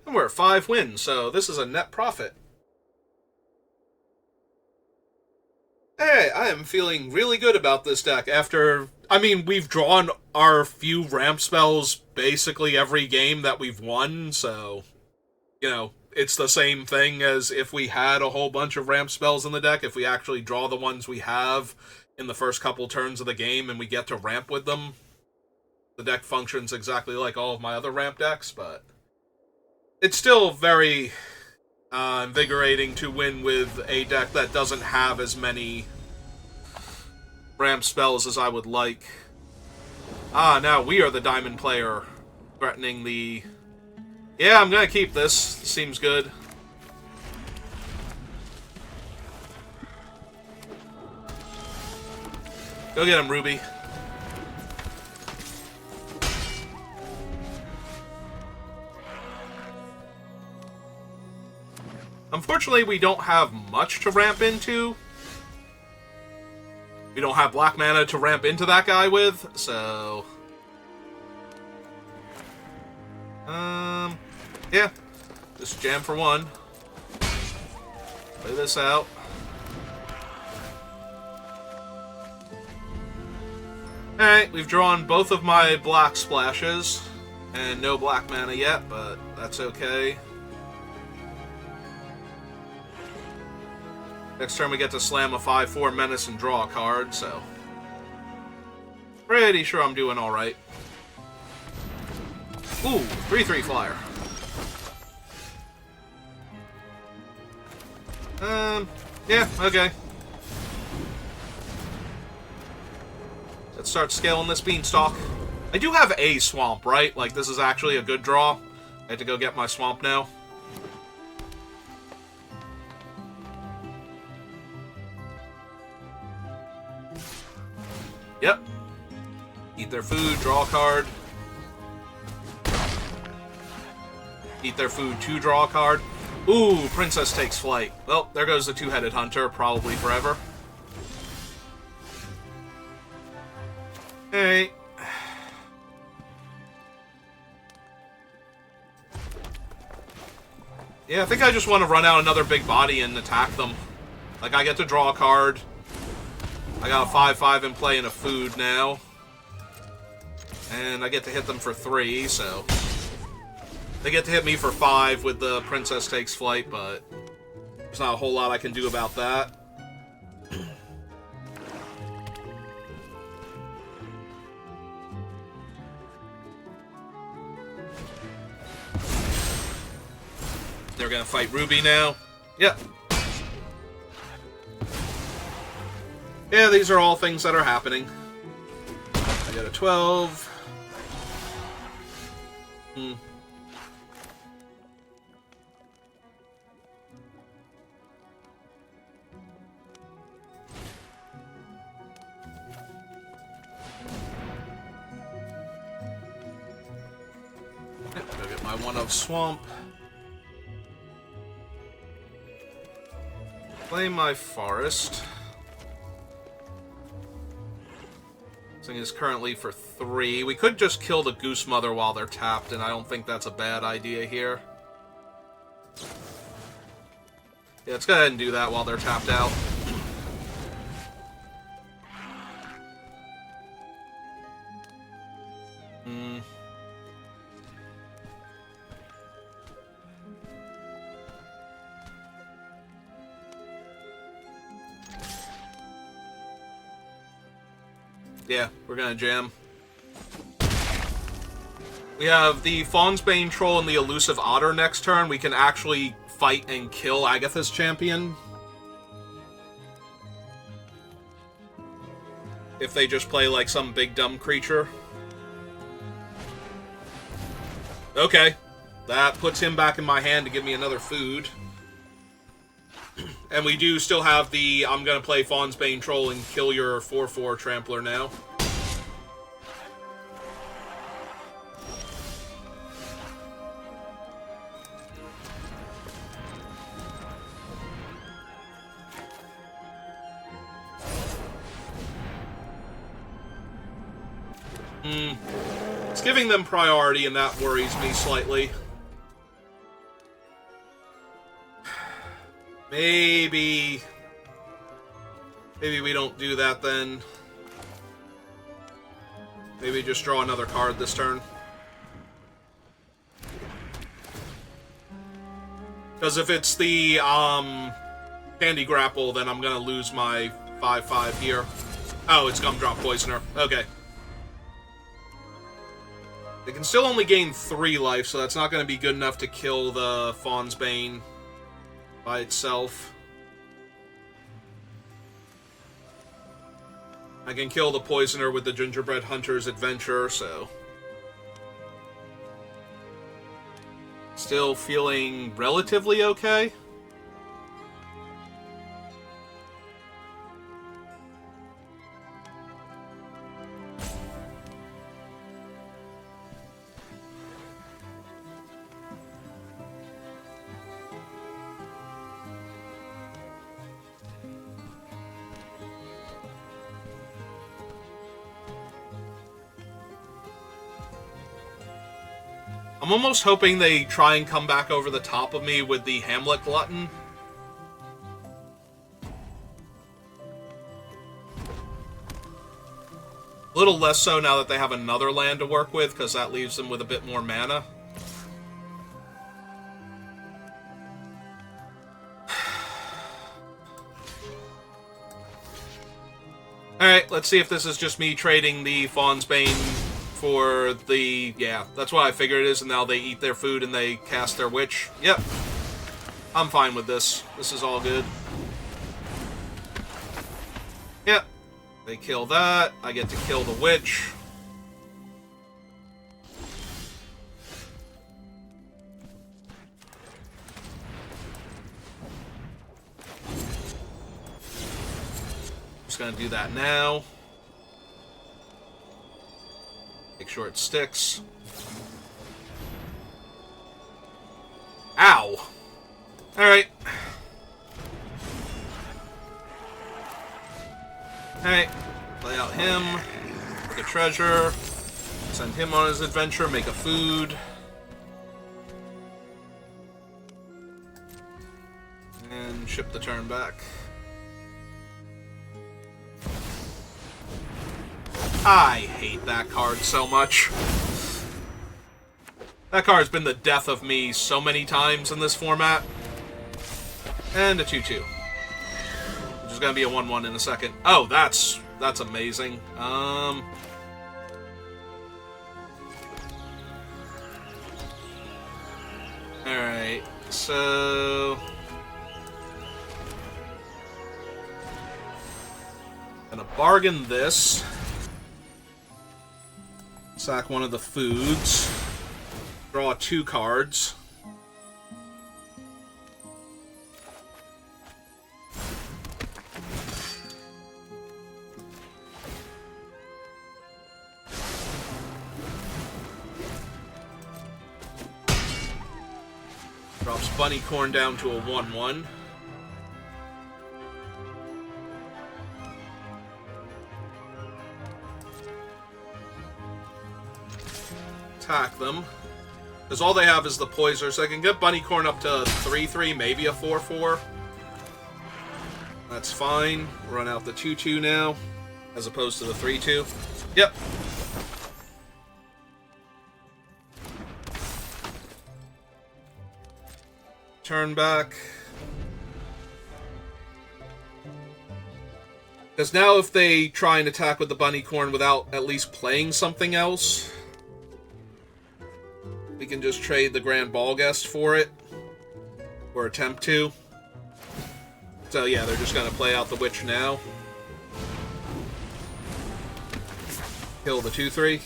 And we're at 5 wins, so this is a net profit. Hey, I am feeling really good about this deck after... I mean, we've drawn our few ramp spells basically every game that we've won, so... You know, it's the same thing as if we had a whole bunch of ramp spells in the deck. If we actually draw the ones we have in the first couple turns of the game and we get to ramp with them, the deck functions exactly like all of my other ramp decks, but... It's still very... invigorating to win with a deck that doesn't have as many ramp spells as I would like. Ah, now we are the diamond player, threatening the... Yeah, I'm gonna keep this. Seems good. Go get him, Ruby. Unfortunately, we don't have much to ramp into. We don't have black mana to ramp into that guy with, so... Yeah. Just jam for one. Play this out. Alright, we've drawn both of my black splashes. And no black mana yet, but that's okay. Next turn we get to slam a 5/4 menace and draw a card, so... Pretty sure I'm doing alright. Ooh, 3/3 flyer. Yeah, okay. Let's start scaling this beanstalk. I do have a swamp, right? Like, this is actually a good draw. I have to go get my swamp now. Yep. Eat their food, draw a card. Eat their food to draw a card. Ooh, Princess takes flight. Well, there goes the two-headed hunter, probably forever. Hey. Yeah, I think I just want to run out another big body and attack them. Like, I get to draw a card. I got a 5/5 in play and a food now. And I get to hit them for 3, so... They get to hit me for 5 with the Princess Takes Flight, but... There's not a whole lot I can do about that. They're gonna fight Ruby now. Yep. Yeah, these are all things that are happening. I got a 12. Go get my 1 of Swamp. Play my Forest. This thing is currently for 3. We could just kill the Goose Mother while they're tapped, and I don't think that's a bad idea here. Yeah, let's go ahead and do that while they're tapped out. Yeah, we're gonna jam. We have the Fawnsbane Troll and the Elusive Otter next turn. We can actually fight and kill Agatha's champion. if they just play like some big dumb creature. Okay. That puts him back in my hand to give me another food. And we do still have the I'm gonna play Fawn's Bane Troll and kill your 4/4 Trampler now. It's giving them priority, and that worries me slightly. Maybe we don't do that then. Maybe just draw another card this turn. Because if it's the Candy Grapple, then I'm gonna lose my 5/5 here. Oh, it's Gumdrop Poisoner. Okay. They can still only gain 3 life, so that's not going to be good enough to kill the Fawn's Bane by itself. I can kill the Poisoner with the Gingerbread Hunter's Adventure, so... Still feeling relatively okay. I'm almost hoping they try and come back over the top of me with the Hamlet Glutton. A little less so now that they have another land to work with, because that leaves them with a bit more mana. Alright, let's see if this is just me trading the Fawn's Bane for the... Yeah, that's what I figured it is, and now they eat their food and they cast their Witch. Yep. I'm fine with this. This is all good. Yep. They kill that. I get to kill the Witch. Just gonna do that now. Make sure it sticks. Ow! Alright. Alright. Play out him. Make a treasure. Send him on his adventure. Make a food. And ship the turn back. I hate that card so much. That card's been the death of me so many times in this format. And a 2/2. Which is gonna be a 1/1 in a second. Oh, that's amazing. Alright, so... Gonna bargain this. Sack one of the foods. Draw 2 cards. Drops Bunny Corn down to a 1/1. Attack them. Because all they have is the Poisoner, so I can get Bunny Corn up to 3/3, maybe a 4/4. That's fine. Run out the 2/2 now, as opposed to the 3/2. Yep. Turn back. Because now if they try and attack with the Bunny Corn without at least playing something else... We can just trade the Grand Ballgest for it. Or attempt to. So yeah, they're just going to play out the Witch now. Kill the 2/3.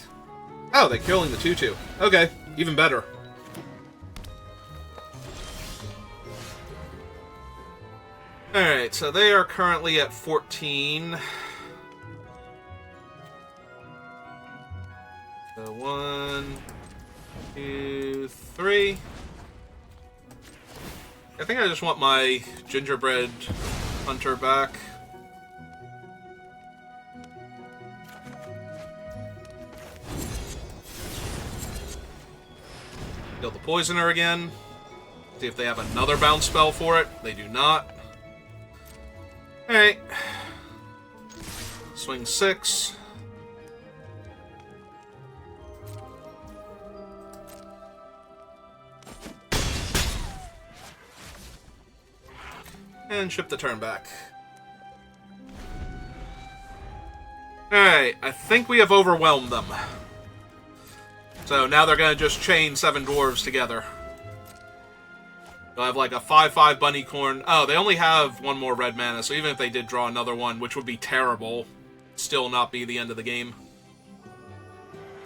Oh, they're killing the 2/2. Okay, even better. Alright, so they are currently at 14. So 1, 2, 3. I think I just want my gingerbread hunter back. Kill the poisoner again. See if they have another bounce spell for it. They do not. Alright. Swing 6. And ship the turn back. Alright, I think we have overwhelmed them. So now they're going to just chain 7 dwarves together. They'll have like a 5/5 bunny corn. Oh, they only have 1 more red mana, so even if they did draw another one, which would be terrible, still not be the end of the game.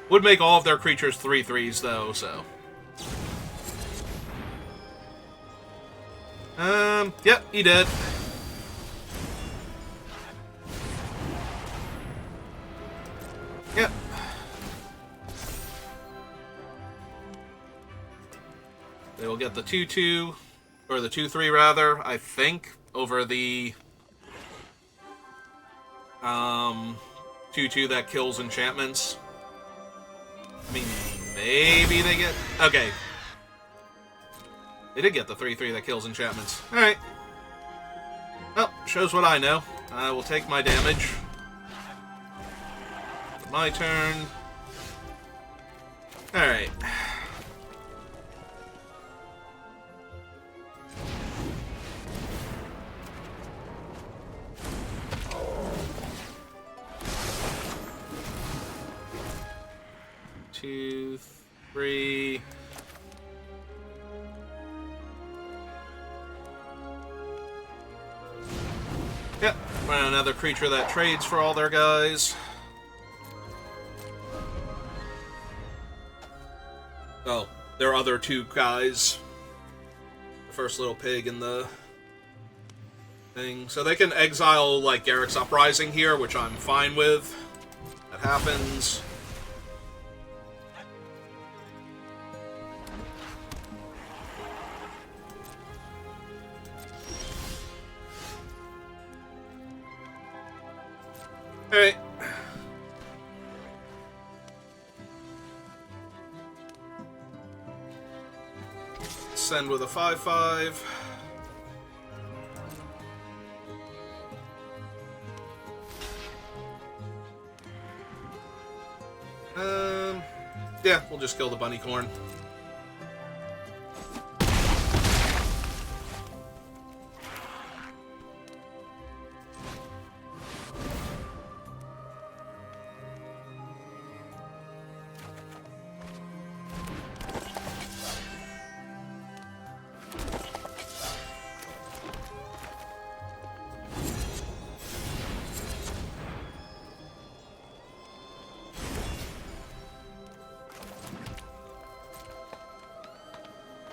Would make all of their creatures 3/3s though, so. Yep, he did. Yep. They will get the 2/2, or the 2/3 rather, I think, over the 2/2 that kills enchantments. I mean, maybe they get... Okay. They did get the 3/3 that kills enchantments. Alright. Well, shows what I know. I will take my damage. My turn. Alright. Two, 3. Yep, find another creature that trades for all their guys. Oh, their other 2 guys. The first little pig and the thing. So they can exile, like, Garrick's Uprising here, which I'm fine with. That happens. Alright. Send with a 5/5. Yeah, we'll just kill the bunny corn.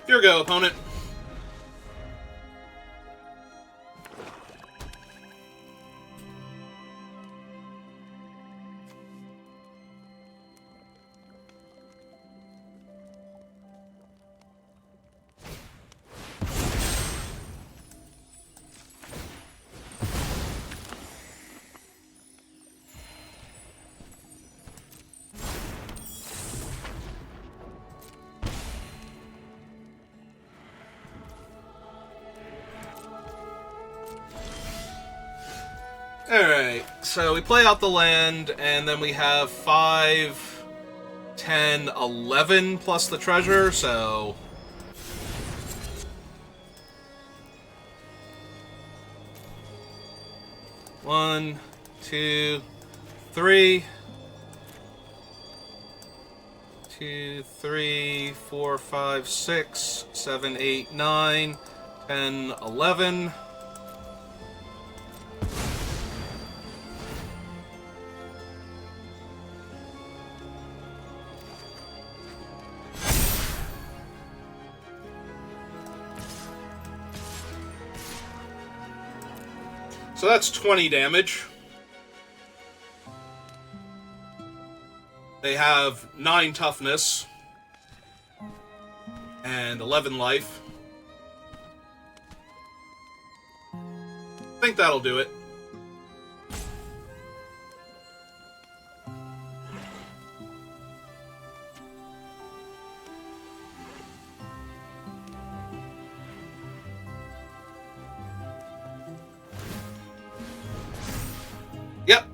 Here go, opponent. Alright, so we play out the land, and then we have 5, 10, 11 plus the treasure, so... One, 2, 3. 2, 3, 4, 5, 6, 7, 8, 9, 10, 11. So that's 20 damage. They have 9 toughness and 11 life. I think that'll do it. Yep.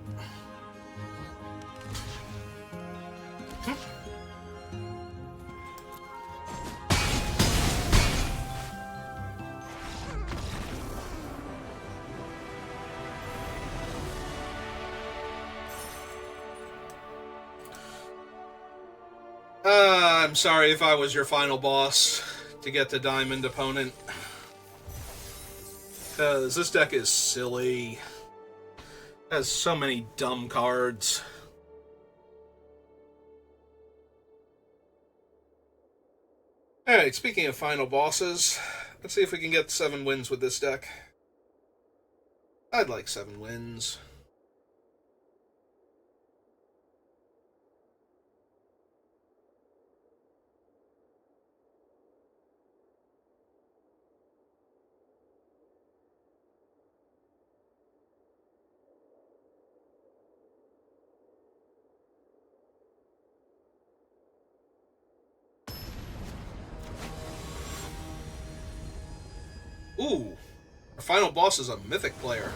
I'm sorry if I was your final boss to get the diamond opponent. Because this deck is silly. It has so many dumb cards. Alright, speaking of final bosses, let's see if we can get 7 wins with this deck. I'd like 7 wins. Ooh, our final boss is a mythic player.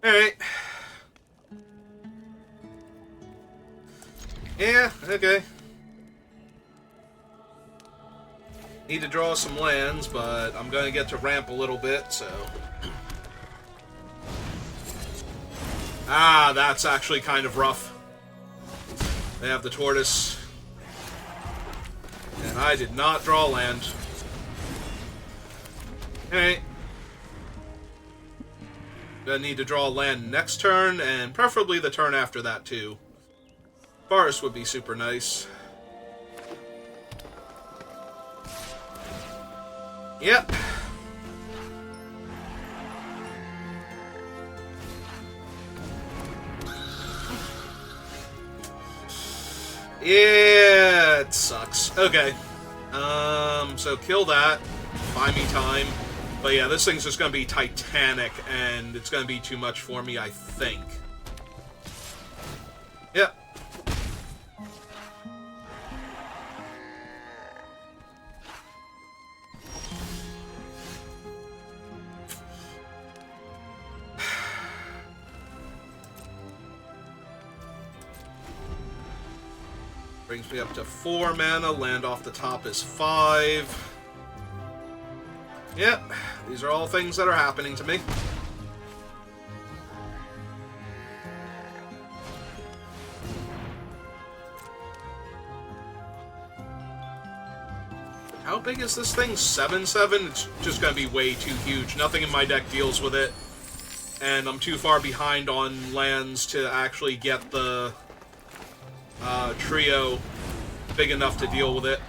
Alright. Yeah, okay. Need to draw some lands, but I'm going to get to ramp a little bit, so... Ah, that's actually kind of rough. They have the tortoise. And I did not draw land. Alright. Gonna need to draw land next turn, and preferably the turn after that, too. Forest would be super nice. Yep. Yeah, it sucks. Okay. So kill that. Buy me time. But yeah, this thing's just gonna be titanic, and it's gonna be too much for me, I think. Yep. Brings me up to 4 mana. Land off the top is 5. Yep, these are all things that are happening to me. How big is this thing? 7/7? It's just going to be way too huge. Nothing in my deck deals with it. And I'm too far behind on lands to actually get the trio big enough to deal with it.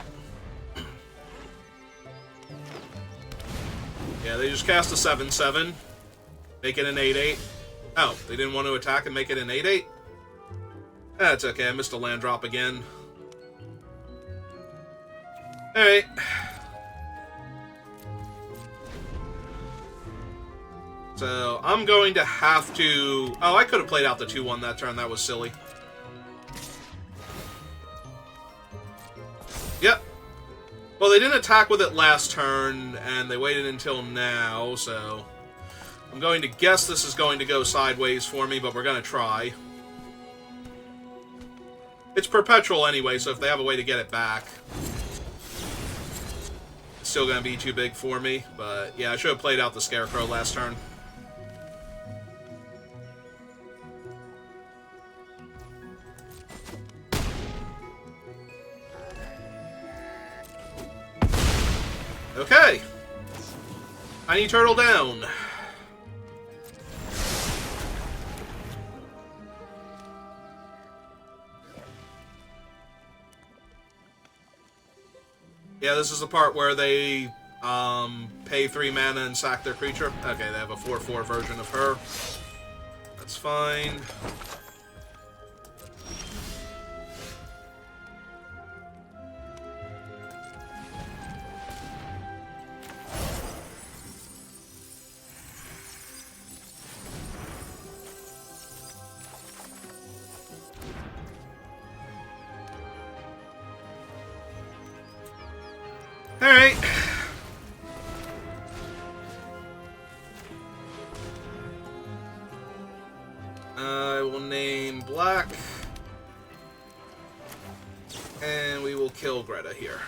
Yeah, they just cast a 7/7. Make it an 8/8. Oh, they didn't want to attack and make it an 8/8? That's okay, I missed a land drop again. Alright. So, I'm going to have to... Oh, I could have played out the 2/1 that turn, that was silly. Yep. Well, they didn't attack with it last turn, and they waited until now, so... I'm going to guess this is going to go sideways for me, but we're going to try. It's perpetual anyway, so if they have a way to get it back... It's still going to be too big for me, but yeah, I should have played out the Scarecrow last turn. Okay. Tiny Turtle down. Yeah, this is the part where they pay 3 mana and sack their creature. Okay, they have a 4/4 version of her. That's fine. Alright. I will name black. And we will kill Greta here.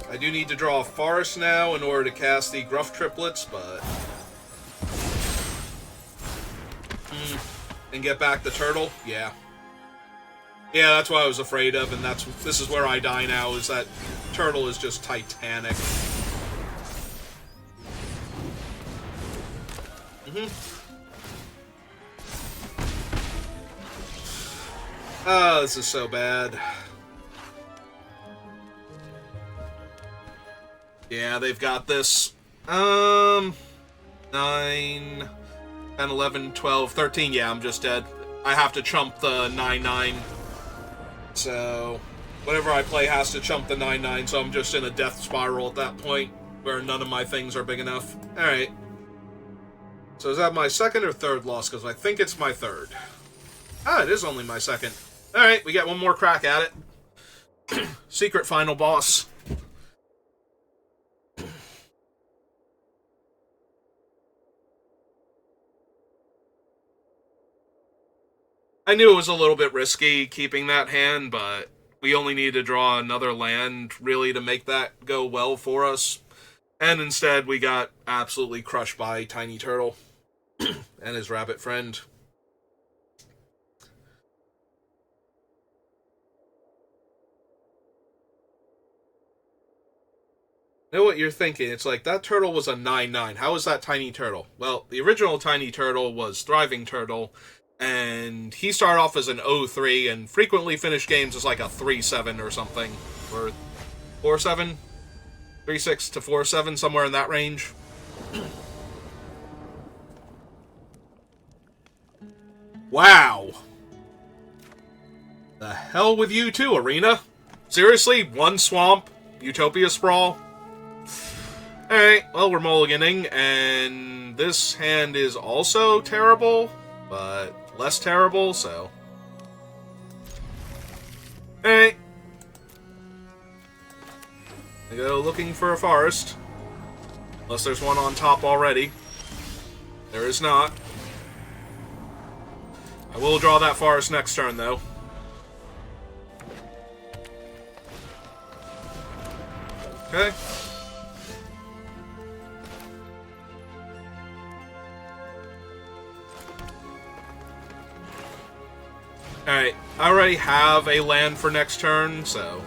I do need to draw a forest now in order to cast the Gruff triplets, but... And get back the turtle? Yeah. Yeah, that's what I was afraid of, and this is where I die now, is that turtle is just titanic. Oh, this is so bad. Yeah, they've got this. 9... 10, 11, 12, 13. Yeah, I'm just dead. I have to chump the 9/9. So, whatever I play has to chump the 9/9, so I'm just in a death spiral at that point, where none of my things are big enough. Alright. So is that my second or third loss? Because I think it's my third. Ah, it is only my second. Alright, we get one more crack at it. Secret final boss. I knew it was a little bit risky keeping that hand, but we only need to draw another land, really, to make that go well for us. And instead, we got absolutely crushed by Tiny Turtle and his rabbit friend. You know what you're thinking? It's like, that turtle was a 9/9. How is that Tiny Turtle? Well, the original Tiny Turtle was Thriving Turtle, and he started off as an 0/3 and frequently finished games as like a 3/7 or something. Or 4/7? 3/6 to 4/7, somewhere in that range. Wow. The hell with you too, Arena. Seriously? One swamp? Utopia Sprawl? Alright, well, we're mulliganing, and this hand is also terrible, but less terrible, so... Alright. I go looking for a forest. Unless there's one on top already. There is not. I will draw that forest next turn, though. Okay. Alright, I already have a land for next turn, so...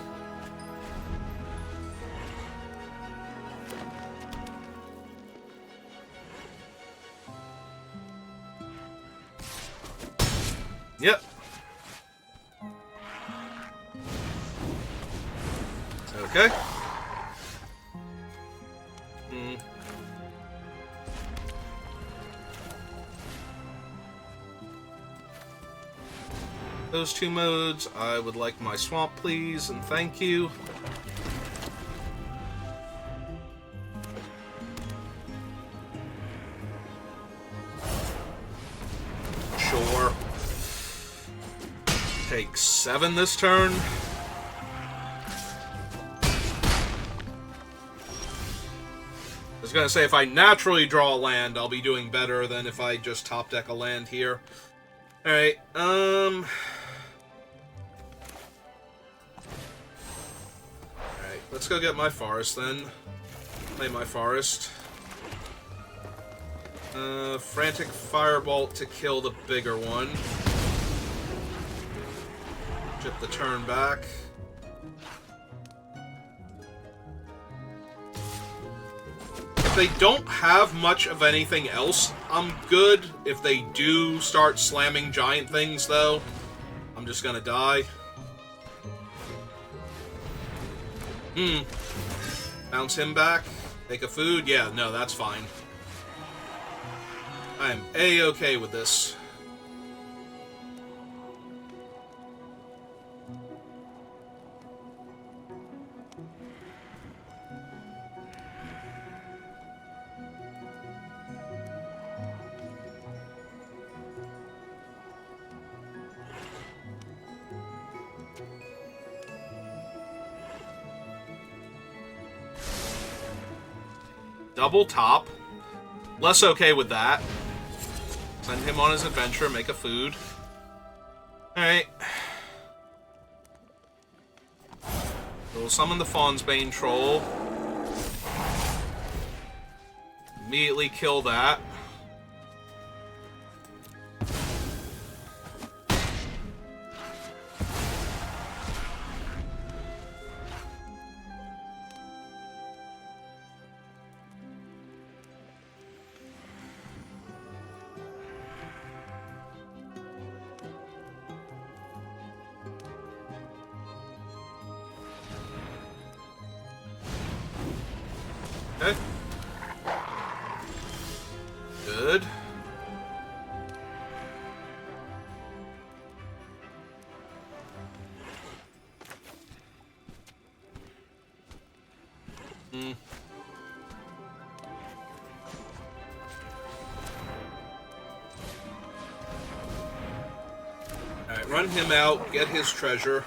Yep. Okay. Those two modes, I would like my swamp, please, and thank you. Sure. Take 7 this turn. I was gonna say, if I naturally draw a land, I'll be doing better than if I just top deck a land here. Alright, Alright, let's go get my forest then. Play my forest. Frantic Firebolt to kill the bigger one. Chip the turn back. If they don't have much of anything else, I'm good. If they do start slamming giant things, though, I'm just gonna die. Bounce him back. Make a food. Yeah, no, that's fine. I am A-okay with this. Double top. Less okay with that. Send him on his adventure, make a food. Alright. We'll summon the Fawn's Bane Troll. Immediately kill that. Okay. Good. Alright, run him out, get his treasure.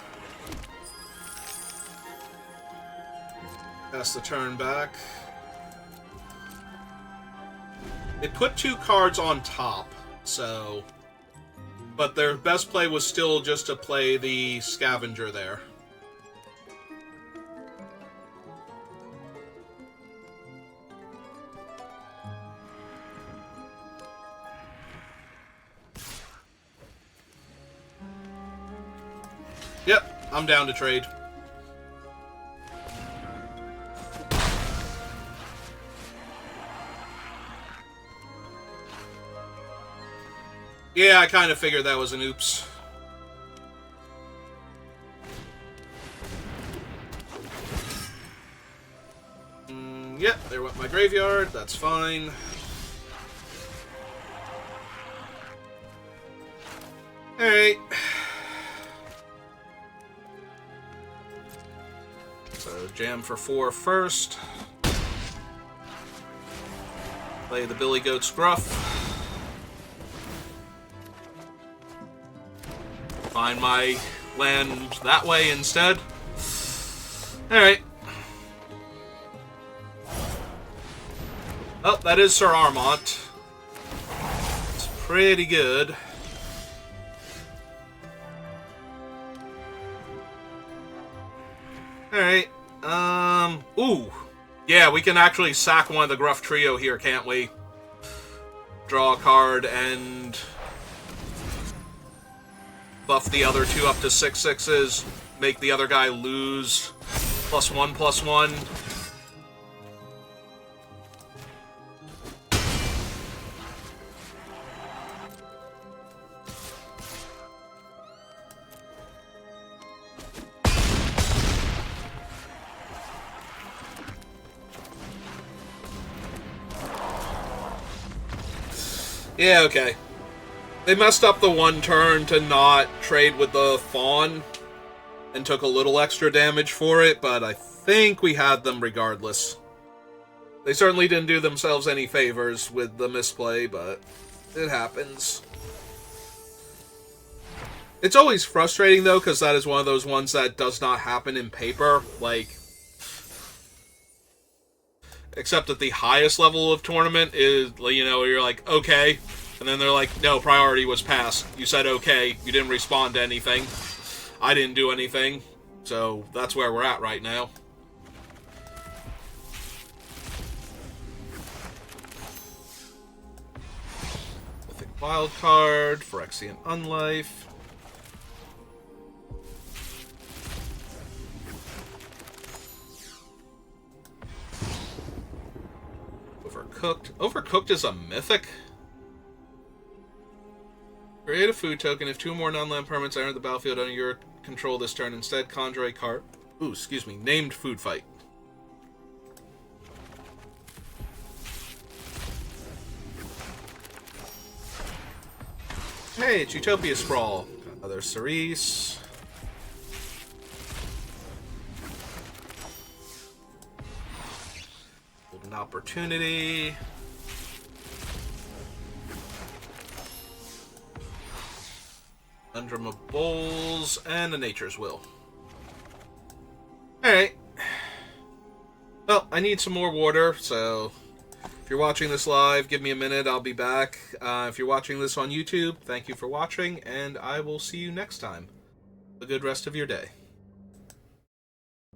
Pass the turn back. They put 2 cards on top, so... But their best play was still just to play the Scavenger there. Yep, I'm down to trade. Yeah, I kind of figured that was an oops. Yep, there went my graveyard. That's fine. Alright. So, jam for 4 first. Play the Billy Goat Scruff. Find my land that way instead. Alright. Oh, that is Sir Armont. It's pretty good. Alright. Ooh. Yeah, we can actually sack one of the Gruff Trio here, can't we? Draw a card and... buff the other 2 up to 6/6s, make the other guy lose +1/+1. Yeah, okay. They messed up the 1 turn to not trade with the Fawn, and took a little extra damage for it, but I think we had them regardless. They certainly didn't do themselves any favors with the misplay, but it happens. It's always frustrating, though, because that is one of those ones that does not happen in paper, like... Except at the highest level of tournament is, you know, you're like, okay... And then they're like, no, priority was passed. You said okay. You didn't respond to anything. I didn't do anything. So that's where we're at right now. Mythic Wild Card, Phyrexian Unlife. Overcooked. Overcooked is a mythic? Create a food token. If 2 more non-land permanents enter the battlefield under your control this turn, instead conjure a card. Ooh, excuse me. Named food fight. Hey, it's Utopia Sprawl. Another Cerise. Golden Opportunity. Undrum of Bowls, and a Nature's Will. Alright. Well, I need some more water, so if you're watching this live, give me a minute, I'll be back. If you're watching this on YouTube, thank you for watching, and I will see you next time. A good rest of your day.